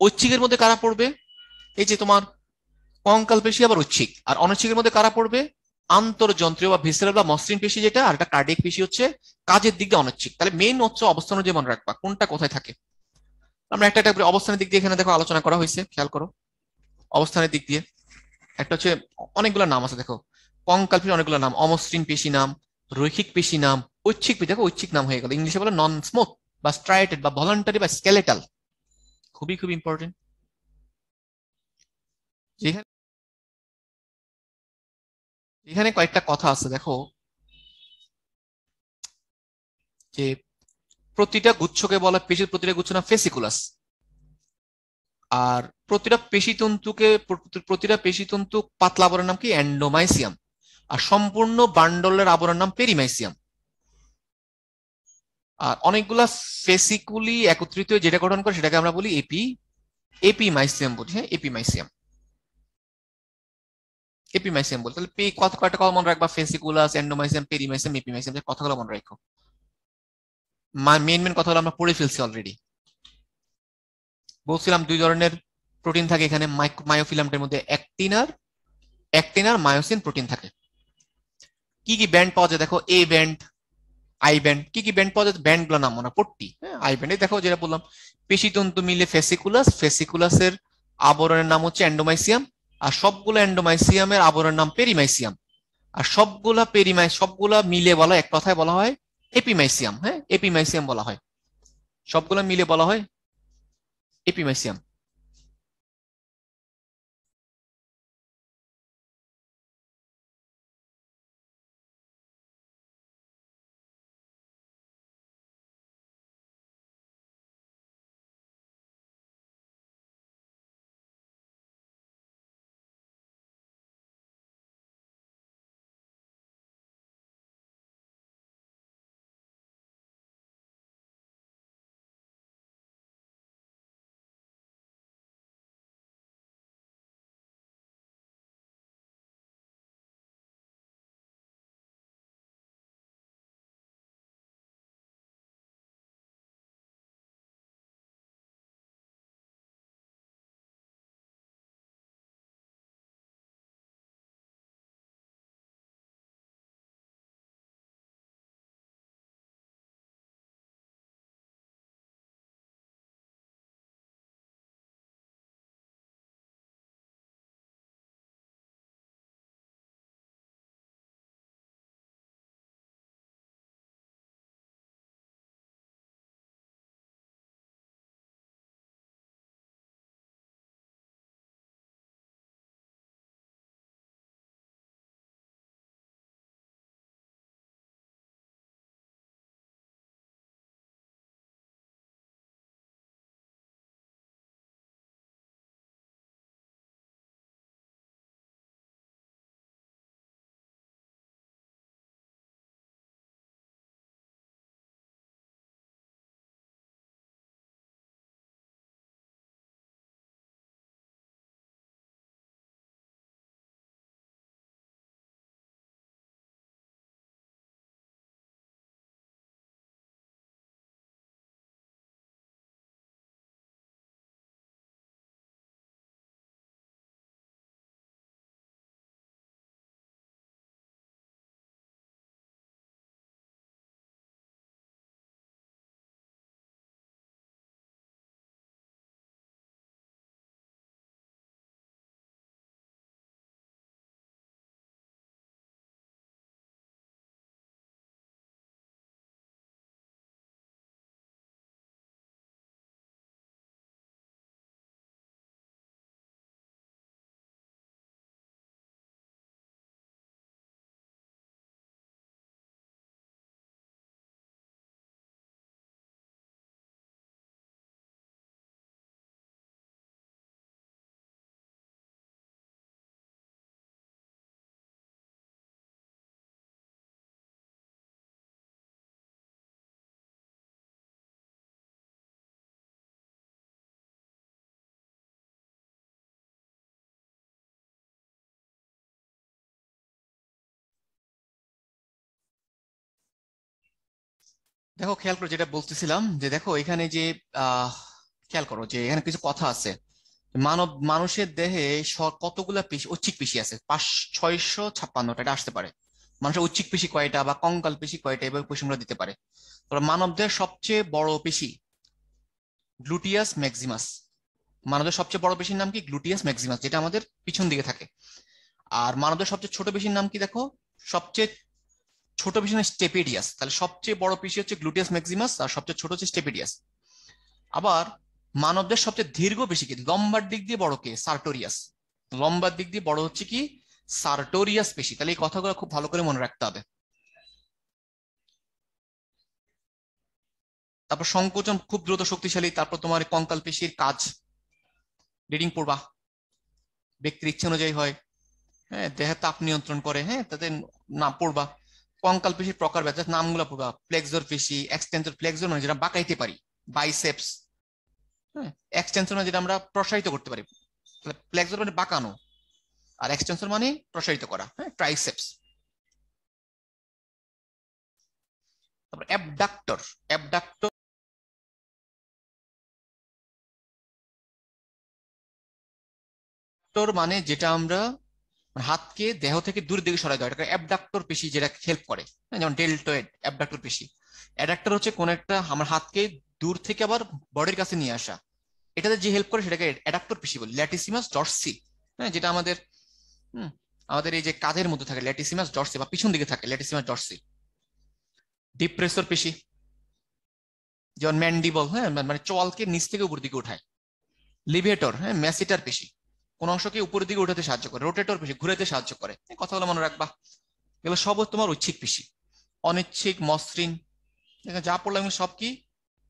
ঐচ্ছিকের মধ্যে কারা পড়বে? এই যে তোমার কঙ্কাল পেশি, আবার ঐচ্ছিক। আর অনৈচ্ছিকের মধ্যে কারা পড়বে? আন্তর্যন্ত্রীয় বা ভিসেরাল বা মসৃণ পেশি যেটা, আর একটা কার্ডিয়াক পেশি হচ্ছে কাজের দিক দিয়ে অনৈচ্ছিক। তাহলে মেইন হচ্ছে অবস্থান অনুযায়ী মনে রাখবা কোনটা কোথায় থাকে। আমরা একটা একটা করে অবস্থানের দিক দিয়ে এখানে দেখো আলোচনা করা হয়েছে, খেয়াল করো। অবস্থানের দিক দিয়ে একটা হচ্ছে, অনেকগুলো নাম আছে দেখো। কঙ্কাল পেশি অনেকগুলো নাম: অমসৃণ পেশি নাম, রৈখিক পেশি নাম, ঐচ্ছিক পেশি। দেখো ঐচ্ছিক নাম হয়ে গেল, ইংলিশে বলে নন স্মুথ বা স্ট্রাইটেড বা ভলান্টারি বা স্কেলেটাল। খুবই খুব ইম্পর্টেন্ট। যেখানে এখানে কয়েকটা কথা আছে দেখো, যে প্রতিটা গুচ্ছকে বলা, পেশির প্রতিটা গুচ্ছ না ফেসিকুলাস। আর প্রতিটা পেশিতন্তু পাতলা আবরণের নাম কি? এন্ডোমাইসিয়াম। আর সম্পূর্ণ বান্ডলের আবরণের নাম পেরিমাইসিয়াম। আর অনেকগুলা ফেসিকুলি একত্রিত হয়ে যেটা গঠন করে সেটাকে আমরা বলি এপিমাইসিয়াম বলি। হ্যাঁ, এপিমাইসিয়াম, এপিমাইসিয়াম বলি। তাহলে কত কয়টা কথা মনে রাখবা? ফেসিকুলাস, এন্ডোমাইসিয়াম, পেরিমাইসিয়াম, এপিমাইসিয়াম, কথাগুলো মনে রাখো। মেন মেন কথাগুলো আমরা পড়ে ফেলছি অলরেডি। বলছিলাম 2 ধরনের প্রোটিন থাকে এখানে মায়োফিলামেন্টের মধ্যে: অ্যাক্টিন আর মায়োসিন প্রোটিন থাকে। কি কি ব্যান্ড পাওয়া যায় দেখো? A band, I band. কি কি ব্যান্ড পাওয়া যায়? ব্যান্ড গুলো নাম মনে পট্টি। হ্যাঁ, আই ব্যান্ড দেখো, যেটা বললাম পেশিতন্তু মিলে ফেসিকুলাস, ফেসিকুলাসের আবরণের নাম হচ্ছে এন্ডোমাইসিয়াম। আর সবগুলো এন্ডোমাইসিয়ামের আবরণের নাম পেরিমাইসিয়াম। আর সবগুলা মিলে বলা, এক কথায় বলা হয় এপিমাইসিয়াম। হ্যাঁ, এপিমাইসিয়াম বলা হয়, সবগুলো মিলে বলা হয় এপিমাইসিয়াম। দেখো খেয়াল করো যেটা বলতেছিলাম, যে দেখো এখানে যে আহ খেয়াল করো যে এখানে কিছু কথা আছে। মানুষের দেহে কতগুলা পেশি, ঐচ্ছিক পেশি আছে? 656 এটা আসতে পারে। মানুষের ঐচ্ছিক পেশি কয়টা বা কঙ্কাল পেশি কয়টা, এভাবে কোশ্চেনগুলো দিতে পারে। তবে মানবদের সবচেয়ে বড় পেশি গ্লুটিয়াস ম্যাক্সিমাস। মানবদের সবচেয়ে বড় পেশির নাম কি? গ্লুটিয়াস ম্যাক্সিমাস, যেটা আমাদের পিছন দিকে থাকে। আর মানবদের সবচেয়ে ছোট পেশির নাম কি দেখো? সবচেয়ে ছোট পেশি না স্টেপেডিয়াস। তাহলে সবচেয়ে বড় পেশি হচ্ছে গ্লুটিয়াস ম্যাক্সিমাস, আর সবচেয়ে ছোট হচ্ছে স্টেপেডিয়াস। আবার মানবদের সবচেয়ে দীর্ঘ পেশি কি? লম্বার দিক দিয়ে বড় কে? সার্টোরিয়াস। লম্বার দিক দিয়ে বড় হচ্ছে কি? সার্টোরিয়াস পেশি। তাহলে এই কথাগুলো খুব ভালো করে মনে রাখতে হবে। তারপর সংকোচন খুব দ্রুত শক্তিশালী। তারপর তোমার কঙ্কাল পেশির কাজ রিডিং পড়বা, ব্যক্তির ইচ্ছে অনুযায়ী হয়। হ্যাঁ, দেহের তাপ নিয়ন্ত্রণ করে, হ্যাঁ তাদের নাম পড়বা। কঙ্কাল পেশির প্রকার ব্যথা নামগুলো পড়বা। ফ্লেক্সর পেশি, এক্সটেন্সর, ফ্লেক্সর মানে যেটা বাঁকাইতে পারি, বাইসেপস। হ্যাঁ, এক্সটেন্সর মানে যেটা আমরা প্রসারিত করতে পারি। তাহলে ফ্লেক্সর মানে বাঁকানো, আর এক্সটেন্সর মানে প্রসারিত করা, হ্যাঁ ট্রাইসেপস। তারপর অ্যাবডাক্টর। অ্যাবডাক্টর মানে যেটা আমরা হাতকে দেহ থেকে দূরের দিকে সরাই দেওয়া, এটা অ্যাবডাক্টর পেশি যেটা হেল্প করে। হ্যাঁ, যেমন ডেল্টয়েড অ্যাবডাক্টর পেশি। অ্যাডাক্টর হচ্ছে কোন একটা আমার হাতকে দূর থেকে আবার বডির কাছে নিয়ে আসা, এটাতে যে হেল্প করে সেটাকে অ্যাডাক্টর পেশি বলি। ল্যাটিসিমাস ডরসি, হ্যাঁ যেটা আমাদের হুম আমাদের এই যে কাঁধের মধ্যে থাকে ল্যাটিসিমাস ডরসি, বা পিছন দিকে থাকে ল্যাটিসিমাস ডরসি। ডিপ্রেসর পেশি, যেমন ম্যান্ডিবল, হ্যাঁ মানে চোয়ালকে নিচ থেকে উপর দিকে উঠায়। লিভেটর, হ্যাঁ ম্যাসিটার পেশি, কোন অংশকে উপরের দিকে উঠাতে সাহায্য করে। রোটেটর পেশি, ঘুরাতে সাহায্য করে। এই কথাগুলো মনে রাখবা। এগুলো সব তোমার ঐচ্ছিক পেশি। অনৈচ্ছিক, মসৃণ, দেখো যা পড়লাম এগুলো সব কি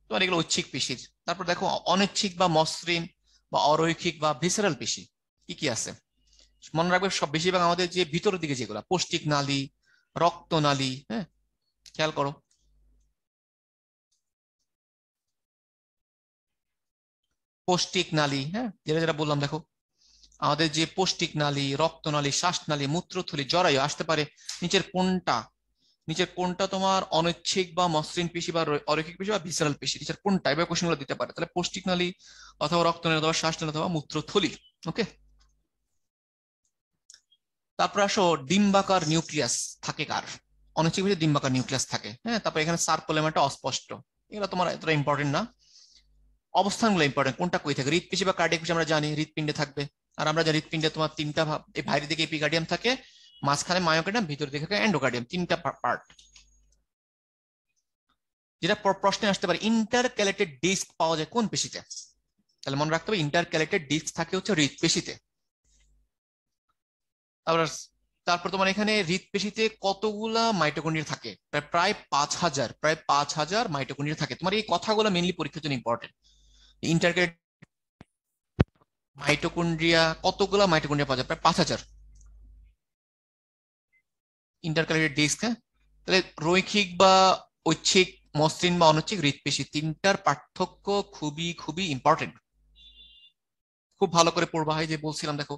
তোমার? এগুলো ঐচ্ছিক পেশির। তারপর দেখো অনৈচ্ছিক বা মসৃণ বা অরৈখিক বা ভিসেরাল পেশি কি কি আছে মনে রাখবে। সব বেশিরভাগ আমাদের যে ভিতরের দিকে যেগুলো পৌষ্টিক নালী, রক্তনালী, হ্যাঁ খেয়াল করো। পৌষ্টিক নালী, হ্যাঁ যেটা যেটা বললাম দেখো, আমাদের যে পৌষ্টিক নালী, রক্তনালী, শ্বাসনালী, মূত্রথলি, জরায়ু আসতে পারে নিচের কোনটা? নিচের কোনটা তোমার অনৈচ্ছিক বা মসৃণ পেশি বা অরৈখিক পেশি বা ভিসারাল পেশি? নিচের কোনটা? এবার কোশ্চেন গুলো দিতে পারে। তাহলে পৌষ্টিক নালী অথবা রক্তনালী অথবা শ্বাসনালী অথবা মূত্রথলি। ওকে। তারপর আসো, ডিম্বাকার নিউক্লিয়াস থাকে কার? অনিচ্ছিক পেশি ডিম্বাকার নিউক্লিয়াস থাকে। হ্যাঁ, তারপর এখানে সার্কোলেমাটা অস্পষ্ট। এগুলো তোমার এতটা ইম্পর্টেন্ট না। অবস্থানগুলো ইম্পর্টেন্ট, কোনটা কই থাকে? হৃৎপিণ্ড বা কার্ডিয়াক পেশি আমরা জানি হৃৎপিণ্ডে থাকবে। আর আমরা জানি হৃৎপিণ্ডে তোমার তিনটা ভাব, এই বাইরের দিকে এপিকার্ডিয়াম থাকে, মাঝখানে মায়োকার্ডিয়াম, ভিতর দিকে থাকে এন্ডোকার্ডিয়াম, তিনটা পার্ট। যেটা প্রশ্নে আসতে পারে, ইন্টারক্যালেটেড ডিস্ক পাওয়া যায় কোন পেশিতে? তাহলে মনে রাখতে হবে ইন্টারক্যালেটেড ডিস্ক থাকে হচ্ছে হৃৎপেশিতে। তারপর তারপর তোমার এখানে হৃৎপেশিতে কতগুলা মাইটোকন্ড্রিয়া থাকে? প্রায় 5,000, প্রায় 5,000 মাইটোকন্ড্রিয়া থাকে। তোমার এই কথাগুলো মেইনলি পরীক্ষার জন্য ইম্পর্টেন্ট। ইন্টারক্যালেটেড মাইটোকন্ড্রিয়া, কতগুলা মাইটোকন্ড্রিয়া পাওয়া যায়? প্রায় 5,000। ইন্টারক্যালেটেড ডিস্ক, হ্যাঁ। তাহলে রৈখিক বা ঐচ্ছিক, মসৃণ বা অনৈচ্ছিক হৃৎপেশি, তিনটার পার্থক্য খুবই খুবই ইম্পর্টেন্ট। খুব ভালো করে পড়বা। হয় যে বলছিলাম দেখো,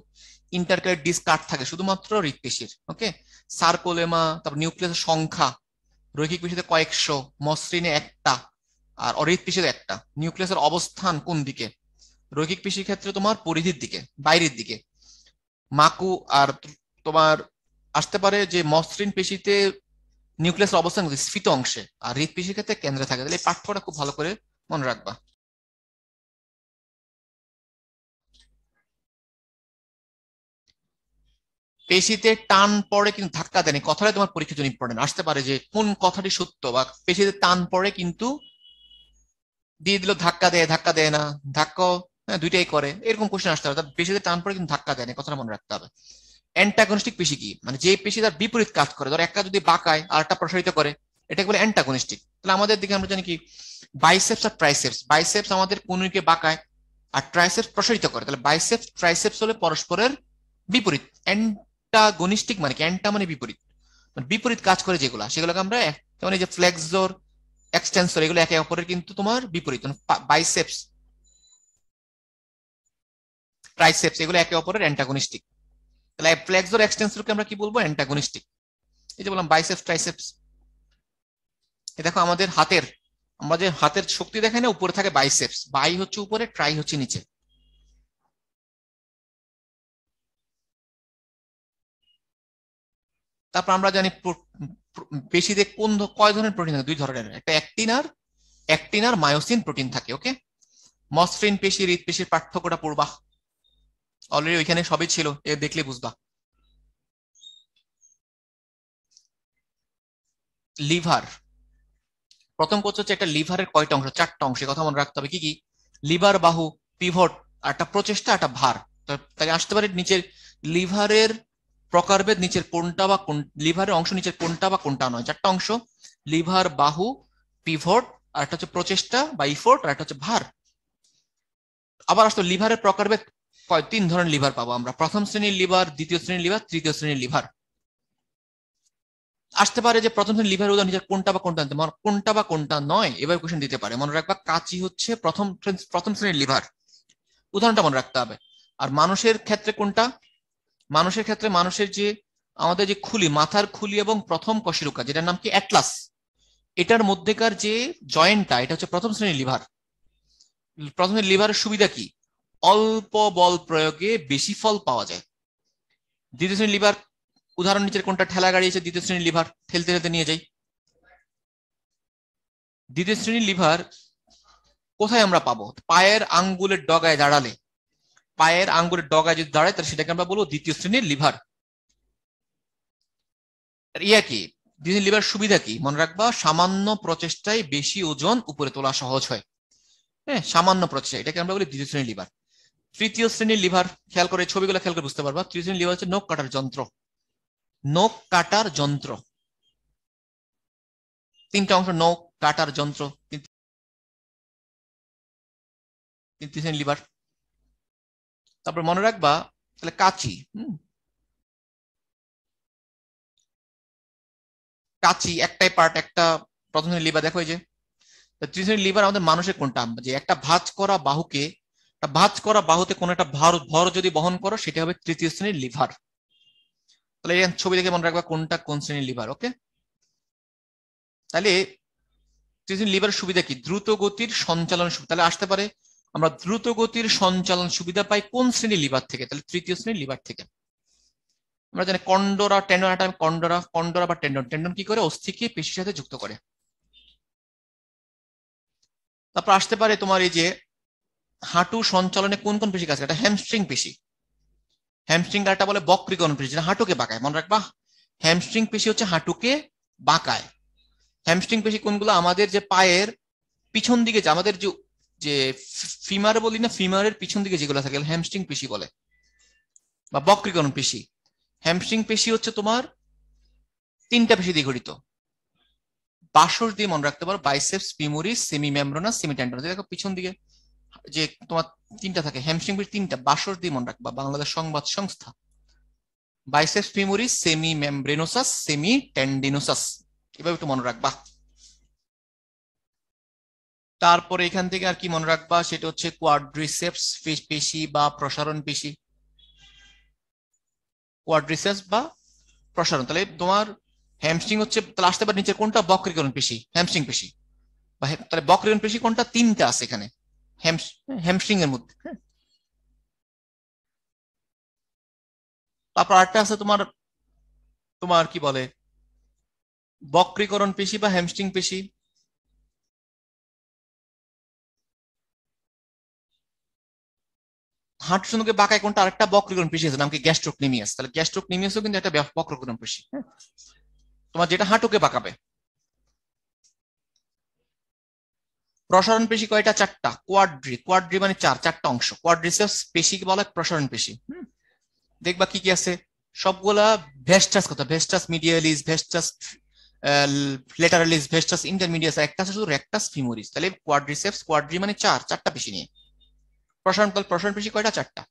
ইন্টারক্যালেটেড ডিস্ক কাট থাকে শুধুমাত্র হৃৎপেশির। ওকে। সার্কোলেমা, তারপর নিউক্লিয়াসের সংখ্যা, রৈখিক পেশিতে কয়েকশো, মসৃণে একটা, আর অহৃৎ পেশিতে একটা। নিউক্লিয়াসের অবস্থান কোন দিকে? রৈখিক পেশির ক্ষেত্রে তোমার পরিধির দিকে, বাইরের দিকে। মাকু আর তোমার আসতে পারে যে মসৃণ পেশিতে নিউক্লিয়াসের অবস্থান স্ফীত অংশে, আর হৃৎপেশির ক্ষেত্রে কেন্দ্রে থাকে। তাহলে এই পাঠ্যটা খুব ভালো করে মনে রাখবা। পেশিতে টান পড়ে কিন্তু ধাক্কা দেয়নি, কথাটাই তোমার পরীক্ষার জন্য ইম্পর্টেন্ট আসতে পারে, যে কোন কথাটি সত্য? বা পেশিতে টান পড়ে কিন্তু দিয়ে দিল, ধাক্কা দেয়, ধাক্কা দেয় না, ধাক্কা, হ্যাঁ দুইটাই করে, এরকম কোশ্চেন আসতে হবে। পেশিতে টান পড়ে কিন্তু ধাক্কা দেয় না, কথাটা মনে রাখতে হবে। অ্যান্টাগনিস্টিক পেশি কি? মানে যে পেশি তার বিপরীত কাজ করে। ধর একটা যদি বাঁকায় আর একটা প্রসারিত করে, এটাকে বলে অ্যান্টাগনিস্টিক। তাহলে আমাদের দিকে আমরা জানি কি, বাইসেপস আর ট্রাইসেপস। বাইসেপস আমাদের কোনকে বাঁকায়, আর ট্রাইসেপস প্রসারিত করে। তাহলে বাইসেপস ট্রাইসেপস হলে পরস্পরের বিপরীত। অ্যান্টাগনিস্টিক মানে কি? অ্যান্টা মানে বিপরীত, মানে বিপরীত কাজ করে যেগুলা, সেগুলোকে আমরা যেমন এই যে ফ্লেক্সর, এক্সটেন্সর, এগুলো একে অপরের কিন্তু তোমার বিপরীত। বাইসেপস, ট্রাইসেপস এগুলো একে অপরের অ্যান্টাগনিস্টিক। তাহলে ফ্লেক্সর এক্সটেন্সরকে আমরা কি বলবো? অ্যান্টাগনিস্টিক। এই যে বললাম বাইসেপস ট্রাইসেপস। এ দেখো আমাদের হাতের আমরা যে হাতের শক্তি দেখাই না, উপরে থাকে বাইসেপস, বাই হচ্ছে উপরে, ট্রাই হচ্ছে নিচে। তারপর আমরা জানি পেশিতে কয় ধরনের প্রোটিন থাকে? 2 ধরনের, একটা অ্যাক্টিন আর মায়োসিন প্রোটিন থাকে। ওকে, মসৃণ পেশি, হৃৎপেশির পার্থক্যটা পড়বা, অলরেডি ওইখানে সবই ছিল, এ দেখলে বুঝবা। লিভার, প্রথম কথা হচ্ছে একটা লিভারের কয়টা অংশ? 4টা অংশ, কথা মনে রাখতে হবে। কি কি? লিভার, বাহু, পিভট, আর একটা প্রচেষ্টা, একটা ভার। তাহলে আসতে পারে নিচের লিভারের প্রকারভেদ, নিচের কোনটা বা কোন লিভারের অংশ নিচের কোনটা বা কোনটা নয়। 4টা অংশ, লিভার, বাহু, পিভট, আর একটা হচ্ছে প্রচেষ্টা বা ইফোর্ট, আর একটা হচ্ছে ভার। আবার আসতো লিভারের প্রকারভেদ, 3 ধরনের লিভার পাবো আমরা, প্রথম শ্রেণীর লিভার, দ্বিতীয় শ্রেণীর লিভার, তৃতীয় শ্রেণীর লিভার। আসতে পারে যে প্রথম শ্রেণীর লিভার উদাহরণ কোনটা বা কোনটা, কোনটা বা কোনটা নয়, এবার কোশ্চেন দিতে পারে। মনে রাখবা কাঁচি হচ্ছে প্রথম শ্রেণীর লিভার, উদাহরণটা মনে রাখতে হবে। আর মানুষের ক্ষেত্রে কোনটা? মানুষের ক্ষেত্রে মানুষের যে আমাদের যে খুলি, মাথার খুলি এবং প্রথম কশেরুকা, যেটার নাম কি অ্যাটলাস, এটার মধ্যেকার যে জয়েন্টটা, এটা হচ্ছে প্রথম শ্রেণীর লিভার। প্রথম শ্রেণীর লিভারের সুবিধা কি? অল্প বল প্রয়োগে বেশি ফল পাওয়া যায়। দ্বিতীয় শ্রেণীর লিভার উদাহরণ নিচের কোনটা? ঠেলা গাড়ি এসে দ্বিতীয় শ্রেণীর লিভার ঠেলতে ঠেলতে নিয়ে যাই। দ্বিতীয় শ্রেণীর লিভার কোথায় আমরা পাবো? পায়ের আঙ্গুলের ডগায় দাঁড়ালে, পায়ের আঙ্গুলের ডগায় যদি দাঁড়ায় তাহলে সেটাকে আমরা বলবো দ্বিতীয় শ্রেণীর লিভার। ইয়া কি দ্বিতীয় শ্রেণীর লিভার সুবিধা কি? মনে রাখবা সামান্য প্রচেষ্টায় বেশি ওজন উপরে তোলা সহজ হয়। হ্যাঁ, সামান্য প্রচেষ্টা, এটাকে আমরা বলি দ্বিতীয় শ্রেণীর লিভার। তৃতীয় শ্রেণীর লিভার, খেয়াল করে ছবিগুলো খেয়াল করে বুঝতে পারবা। তৃতীয় শ্রেণীর লিভার হচ্ছে নখ কাটার যন্ত্র, নখ কাটার যন্ত্র। 3টা অংশ, নখ কাটার যন্ত্র, তৃতীয় শ্রেণীর লিভার। তারপর মনে রাখবা তাহলে কাঁচি, কাঁচি একটাই পার্ট, একটা প্রথম শ্রেণীর লিভার। দেখো এই যে তৃতীয় শ্রেণীর লিভার আমাদের মানুষের কোনটা? যে একটা ভাঁজ করা বাহুকে, ভাঁজ করা বাহুতে কোন একটা ভর যদি বহন করো, সেটা হবে তৃতীয় শ্রেণীর লিভার। তাহলে এই ছবি দেখে মনে রাখবা কোনটা কোন শ্রেণীর লিভার। ওকে, তাহলে তৃতীয় শ্রেণীর লিভারের সুবিধা কি? দ্রুত গতির সঞ্চালন সুবিধা। তাহলে আসতে পারে আমরা দ্রুত গতির সঞ্চালন সুবিধা পাই কোন শ্রেণীর লিভার থেকে? তাহলে তৃতীয় শ্রেণীর লিভার থেকে। আমরা জানি কন্ডোরা টেন্ডন, কন্ডোরা কন্ডোরা বা টেন্ডন, টেন্ডন কি করে? অস্থিকে পেশির সাথে যুক্ত করে। তারপর আসতে পারে তোমার এই যে হাঁটু সঞ্চালনে কোন কোন পেশি কাজ করে? এটা হ্যামস্ট্রিং পেশি। হ্যামস্ট্রিং কারটা বলে বক্রীকরণ পেশি, যেটা হাঁটুকে বাঁকায়। মনে রাখবা হ্যামস্ট্রিং পেশি হচ্ছে হাঁটুকে বাঁকায়। হ্যামস্ট্রিং পেশি কোনগুলো? আমাদের যে পায়ের পিছন দিকে, যে আমাদের যে যে ফিমার বলি না, ফিমারের পিছন দিকে যেগুলো থাকে হ্যামস্ট্রিং পেশি বলে, বা বক্রীকরণ পেশি। হ্যামস্ট্রিং পেশি হচ্ছে তোমার 3টা পেশি দিয়ে গঠিত। বাসস দিয়ে মনে রাখতে পারো, biceps, femoris, semimembranosus, semi tendon. দেখো পিছন দিকে যে তোমার 3টা থাকে হ্যামস্ট্রিং পেশি, 3টা বাসস দিয়ে মনে রাখবা, বাংলাদেশ সংবাদ সংস্থা। Biceps femoris, semi membranosus, semi tendinosus, এভাবে একটু মনে রাখবা। তারপরে এখান থেকে আর কি মনে রাখবা, সেটা হচ্ছে কোয়াড্রিসেপস পেশি বা প্রসারণ পেশি, কোয়াড্রিসেপস বা প্রসারণ। তাহলে তোমার হ্যামস্ট্রিং হচ্ছে, তাহলে আসতে পারে নিচে কোনটা? বক্রীকরণ পেশি, হ্যামস্ট্রিং পেশি। বা তাহলে বক্রীকরণ পেশি কোনটা? 3টা আছে এখানে হ্যামস্ট্রিং এর মধ্যে। তারপর আরেকটা আছে তোমার, তোমার কি বলে, বক্রীকরণ পেশি বা হ্যামস্ট্রিং পেশি। হাঁটু সঙ্গে বাঁকায় কোনটা? আরেকটা বক্রীকরণ পেশি আছে, নাম কি? গ্যাস্ট্রোকনিমিয়াস। তাহলে গ্যাস্ট্রোকনিমিয়াসও কিন্তু একটা বক্রীকরণ পেশি। তোমার যেটা হাঁটুকে বাঁকাবে। প্রসারণ পেশি কয়টা? 4টা। কোয়াড্রি মানে 4টা অংশ। কোয়াড্রিসেপস পেশিকে বলা হয় প্রসারণ পেশি। দেখবা কি কি আছে সবগুলা। ভেস্টাস, কথা ভেস্টাস মিডিয়ালিস, ভেস্টাস লেটারালিস, ভেস্টাস ইন্টারমিডিয়াস, একটা আছে শুধু রেক্টাস ফিমোরিস। তাহলে কোয়াড্রিসেপস, কোয়াড্রি মানে 4টা পেশি নিয়ে। প্রসারণ পেশি কয়টা? 4টা।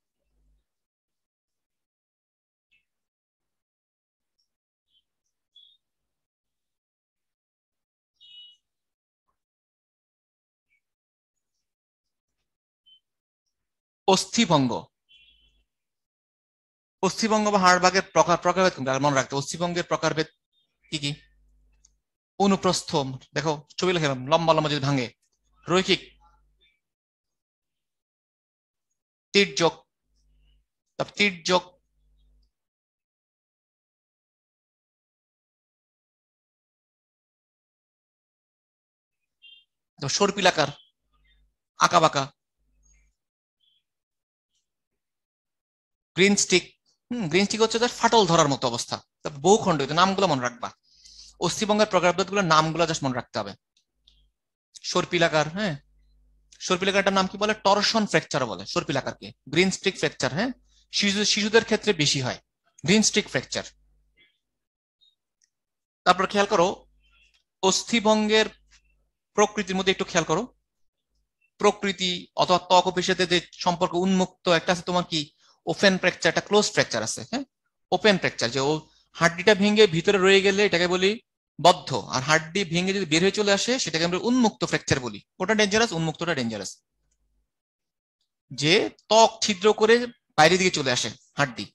অস্থিভঙ্গ, অস্থিভঙ্গ বা হাড়ভাগের প্রকারভেদ কোনটা? মনে রাখতে, অস্থিভঙ্গের প্রকারভেদ কি কি? অনুপ্রস্থ, দেখো ছবি লিখে লম্বা লম্বা যদি ভাঙে। রৈখিক, তির্যক, তারপর তির্যক, সর্পিলাকার, আঁকা বাঁকা, গ্রিন স্টিক। গ্রিন স্টিক হচ্ছে তার ফাটল ধরার মতো অবস্থা। তারপর বহুখণ্ডিত, নামগুলো মনে রাখবা। অস্থিভঙ্গের প্রকারভেদ গুলো নামগুলো জাস্ট মনে রাখতে হবে। সর্পিলাকার, হ্যাঁ, সর্পিলাকারটার নাম কি বলে? টরশন ফ্র্যাকচার বলে সর্পিলাকারকে। গ্রিন স্টিক ফ্র্যাকচার, হ্যাঁ, শিশুদের ক্ষেত্রে বেশি হয় গ্রিন স্টিক ফ্র্যাকচার। তারপর খেয়াল করো অস্থিভঙ্গের প্রকৃতির মধ্যে একটু খেয়াল করো। প্রকৃতি অথবা ত্বক ও পেশিতে যে সম্পর্ক উন্মুক্ত একটা আছে তোমার কি ওপেন ফ্র্যাকচার, একটা ক্লোজ ফ্র্যাকচার আছে। হ্যাঁ, ওপেন ফ্র্যাকচার যে ও হাড্ডিটা ভেঙে ভিতরে রয়ে গেলে এটাকে বলি বদ্ধ, আর হাড্ডি ভেঙে যদি বের হয়ে চলে আসে সেটাকে আমরা উন্মুক্ত ফ্র্যাকচার বলি। ওটা ডেঞ্জারাস, উন্মুক্তটা ডেঞ্জারাস। যে ত্বক ছিদ্র করে বাইরের দিকে চলে আসে হাড্ডি।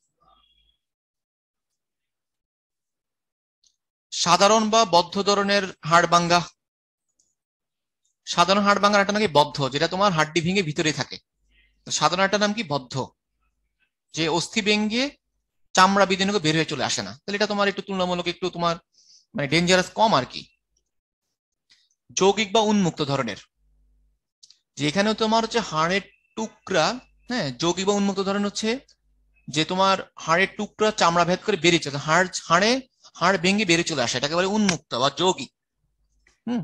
সাধারণ বা বদ্ধ ধরনের হাড় ভাঙ্গা, সাধারণ হাড় ভাঙ্গার একটা নাকি বদ্ধ, যেটা তোমার হাড্ডি ভেঙে ভিতরে থাকে। সাধারণ একটা নাম কি বদ্ধ, যে অস্থি ভেঙে চামড়া বিদীর্ণ বের হয়ে চলে আসে না। তাহলে এটা তোমার একটু তুলনামূলক একটু তোমার মানে ডেঞ্জারাস কম আর কি। যৌগিক বা উন্মুক্ত ধরনের, যেখানে তোমার হচ্ছে হাড়ের টুকরা, হ্যাঁ, যৌগিক বা উন্মুক্ত ধরনের হচ্ছে যে তোমার হাড়ের টুকরা চামড়া ভেদ করে বেরিয়ে চলে হাড় ভেঙে বেরিয়ে চলে আসে, এটাকে বলে উন্মুক্ত বা যৌগিক। হুম,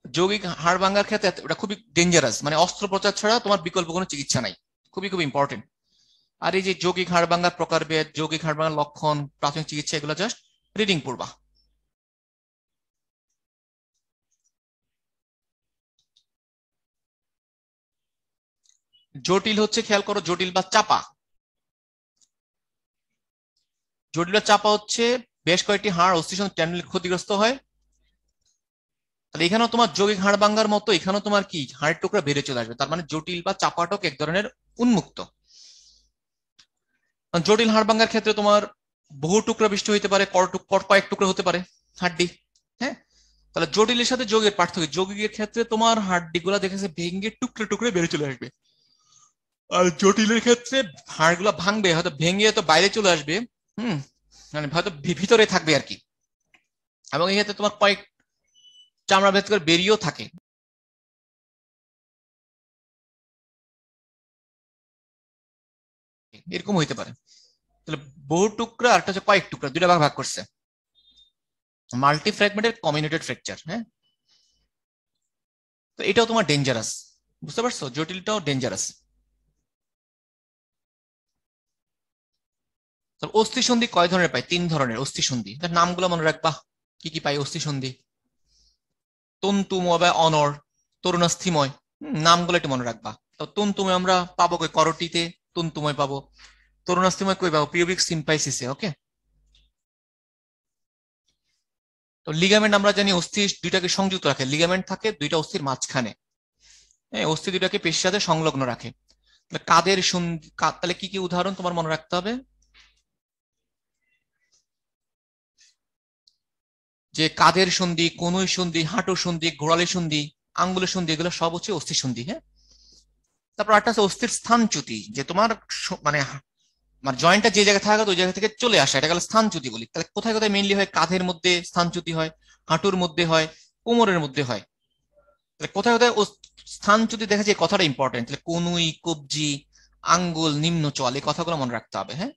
যৌগিক হাড় ভাঙার ক্ষেত্রে এটা খুবই ডেঞ্জারাস, মানে অস্ত্রোপচার ছাড়া তোমার বিকল্প কোনো চিকিৎসা নাই। খুবই খুব ইম্পর্টেন্ট। আর এই যে যৌগিক হাড় ভাঙার প্রকারভেদ, যৌগিক হাড় ভাঙার লক্ষণ, প্রাথমিক চিকিৎসা, এগুলো জাস্ট রিডিং পড়বা। জটিল হচ্ছে খেয়াল করো, জটিল বা চাপা। জটিল বা চাপা হচ্ছে বেশ কয়েকটি হাড় অস্থিসন্ধি টেন্ডন ক্ষতিগ্রস্ত হয়। তাহলে এখানেও তোমার যৌগিক হাড় ভাঙার মতো এখানেও তোমার কি হাড়ের টুকরা বেড়ে চলে আসবে, তার মানে জটিল বা চাপাটক এক ধরনের উন্মুক্ত। জটিল হাড় ভাঙার ক্ষেত্রে তোমার বহু টুকরা বিশিষ্ট হইতে পারে, কয়েক টুকরা হতে পারে হাড্ডি। হ্যাঁ, তাহলে জটিলের সাথে যৌগের পার্থক্য, যৌগিকের ক্ষেত্রে তোমার হাড্ডি গুলা দেখেছে ভেঙে টুকরে টুকরে বেড়ে চলে আসবে, আর জটিলের ক্ষেত্রে হাড়গুলা ভাঙবে, হয়তো ভেঙে হয়তো বাইরে চলে আসবে। হুম, মানে হয়তো ভিতরে থাকবে আর কি। এবং এই ক্ষেত্রে তোমার কয়েক চামড়া ভেদ করে বেরিয়েও থাকে। এরকম হইতে পারে। তাহলে বহু টুকরা আর একটা হচ্ছে কয়েক টুকরা, দুইটা ভাগ ভাগ করছে। মাল্টি ফ্র্যাগমেন্টেড কমিউনিটেড ফ্র্যাকচার, হ্যাঁ, তো এটাও তোমার ডেঞ্জারাস। বুঝতে পারছো, জটিলটাও ডেঞ্জারাস। অস্থিসন্ধি কয় ধরনের পাই? 3 ধরনের অস্থিসন্ধি, তার নামগুলো মনে রাখবা। কি কি পাই অস্থিসন্ধি? তন্তুময় বা অনর, তরুণাস্থিময়। নামগুলো একটু মনে রাখবা। তো তন্তুময় আমরা পাবো কই? করটিতে তন্তুময় পাবো। তরুণাস্থিময় কই পাবো? পিউবিক সিম্পাইসিসে। ওকে। তো লিগামেন্ট আমরা জানি অস্থি দুইটাকে সংযুক্ত রাখে, লিগামেন্ট থাকে দুইটা অস্থির মাঝখানে। হ্যাঁ, অস্থি দুইটাকে পেশির সাথে সংলগ্ন রাখে। তাহলে কাদের সন্ধি, তাহলে কি কি উদাহরণ তোমার মনে রাখতে হবে? যে কাদের সন্ধি, কনুই সন্ধি, হাঁটুর সন্ধি, ঘোড়ালি সন্ধি, আঙ্গুলের সন্ধি, এগুলো সব হচ্ছে অস্থি সন্ধি। হ্যাঁ, তারপর একটা আছে অস্থির স্থানচ্যুতি, যে তোমার মানে মানে জয়েন্টটা যে জায়গায় থাকা ওই জায়গা থেকে চলে আসা, এটা গেল স্থানচ্যুতি বলি। তাহলে কোথায় কোথায় মেইনলি হয়? কাঁধের মধ্যে স্থানচ্যুতি হয়, হাঁটুর মধ্যে হয়, কোমরের মধ্যে হয়। তাহলে কোথায় কোথায় ও স্থানচ্যুতি দেখা যায়, কথাটা ইম্পর্টেন্ট। তাহলে কনুই, কবজি, আঙ্গুল, নিম্ন চল, এই কথাগুলো মনে রাখতে হবে। হ্যাঁ,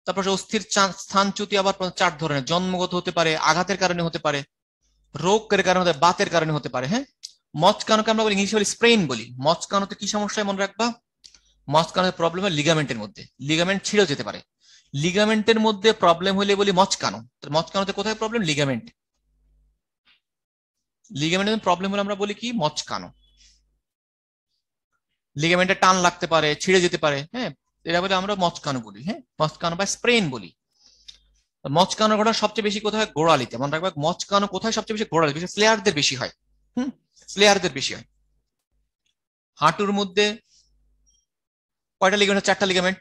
তারপর অস্থির স্থানচ্যুতি আবার 4 ধরনের। জন্মগত হতে পারে, আঘাতের কারণে হতে পারে, রোগের কারণে হতে পারে, বাতের কারণে হতে পারে। হ্যাঁ, মচকানোকে আমরা বলি ইংলিশে বলি স্প্রেইন বলি। মচকানোতে কি সমস্যায় মনে রাখবা? মচকানোর প্রবলেম হয় লিগামেন্টের মধ্যে, লিগামেন্ট ছিঁড়েও যেতে পারে। লিগামেন্টের মধ্যে প্রবলেম হলে বলি মচকানো। মচকানোতে কোথায় প্রবলেম? লিগামেন্ট। লিগামেন্টের প্রবলেম হলে আমরা বলি কি? মচকানো। লিগামেন্টে টান লাগতে পারে, ছিঁড়ে যেতে পারে। হ্যাঁ, এটা বলে আমরা মচকানো বলি। হ্যাঁ, মচকানো বা স্প্রেন বলি। মচকানোর ঘটনা সবচেয়ে বেশি কোথায়? গোড়ালিতে। মনে রাখবা, মচকানো কোথায় সবচেয়ে বেশি? গোড়ালি, বিশেষ প্লেয়ারদের বেশি হয়। হুম, প্লেয়ারদের বেশি হয়। হাঁটুর মধ্যে কয়টা লিগামেন্ট? 4টা লিগামেন্ট।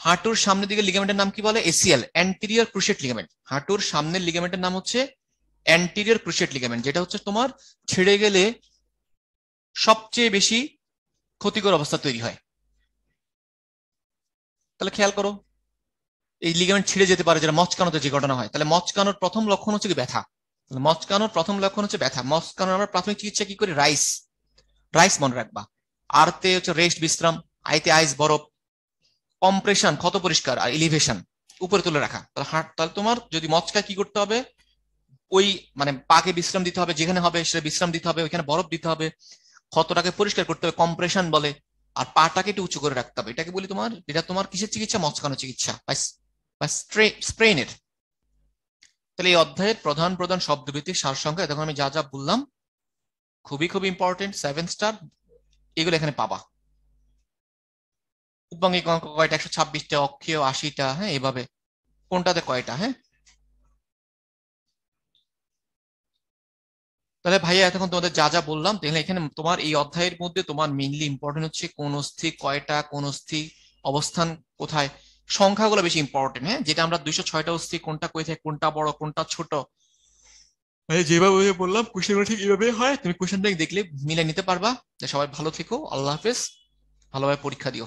হাঁটুর সামনের দিকে লিগামেন্টের নাম কি বলে? ACL, anterior cruciate ligament. হাঁটুর সামনের লিগামেন্টের নাম হচ্ছে অ্যান্টেরিয়র ক্রুশিয়েট লিগামেন্ট, যেটা হচ্ছে তোমার ছিঁড়ে গেলে সবচেয়ে বেশি ক্ষতিকর অবস্থা তৈরি হয়। তাহলে খেয়াল করো, এই লিগামেন্ট ছিঁড়ে যেতে পারে, যেটা মচকানোতে যে ঘটনা হয়। তাহলে মচকানোর প্রথম লক্ষণ হচ্ছে কি? ব্যথা। মচকানোর প্রথম লক্ষণ হচ্ছে ব্যথা। মচকানোর আমরা প্রাথমিক চিকিৎসা কি করি? রাইস, রাইস মনে রাখবা। আর তে হচ্ছে রেস্ট, বিশ্রাম। আইতে আইস, বরফ। কম্প্রেশন, ক্ষত পরিষ্কার। আর এলিভেশন, উপরে তুলে রাখা। তাহলে তাহলে তোমার যদি মচকা কি করতে হবে? ওই মানে পাকে বিশ্রাম দিতে হবে, যেখানে হবে সেটা বিশ্রাম দিতে হবে, ওইখানে বরফ দিতে হবে, ক্ষতটাকে পরিষ্কার করতে হবে, কম্প্রেশন বলে। আর পাটাকে একটু উঁচু করে রাখতে হবে। এটাকে বলি তোমার, এটা তোমার কিসের চিকিৎসা? মচকানো চিকিৎসা বা স্প্রেনের। তাহলে এই অধ্যায়ের প্রধান প্রধান শব্দভিত্তিক সারসংখ্যা, দেখো আমি যা যা বললাম খুবই খুবই ইম্পর্টেন্ট, 7 স্টার, এগুলো এখানে পাবা। উদ্বঙ্গিক অঙ্ক কয়টা? 126টা। অক্ষীয় 80টা। হ্যাঁ, এভাবে কোনটাতে কয়টা। হ্যাঁ, তাহলে ভাইয়া এতক্ষণ তোমাদের যা যা বললাম, তাহলে এখানে তোমার এই অধ্যায়ের মধ্যে তোমার মেইনলি ইম্পর্টেন্ট হচ্ছে কোন অস্থি কয়টা, কোন অস্থি অবস্থান কোথায়, সংখ্যাগুলো বেশি ইম্পর্টেন্ট। হ্যাঁ, যেটা আমরা 206টা অস্থি, কোনটা কোথায়, কোনটা বড় কোনটা ছোট, ভাই যেভাবে বললাম কোশ্চেনগুলো ঠিক এইভাবে হয়। তুমি কোশ্চেন ব্যাংক দেখলে মিলে নিতে পারবা। যে সবাই ভালো থেকো, আল্লাহ হাফেজ, ভালোভাবে পরীক্ষা দিও।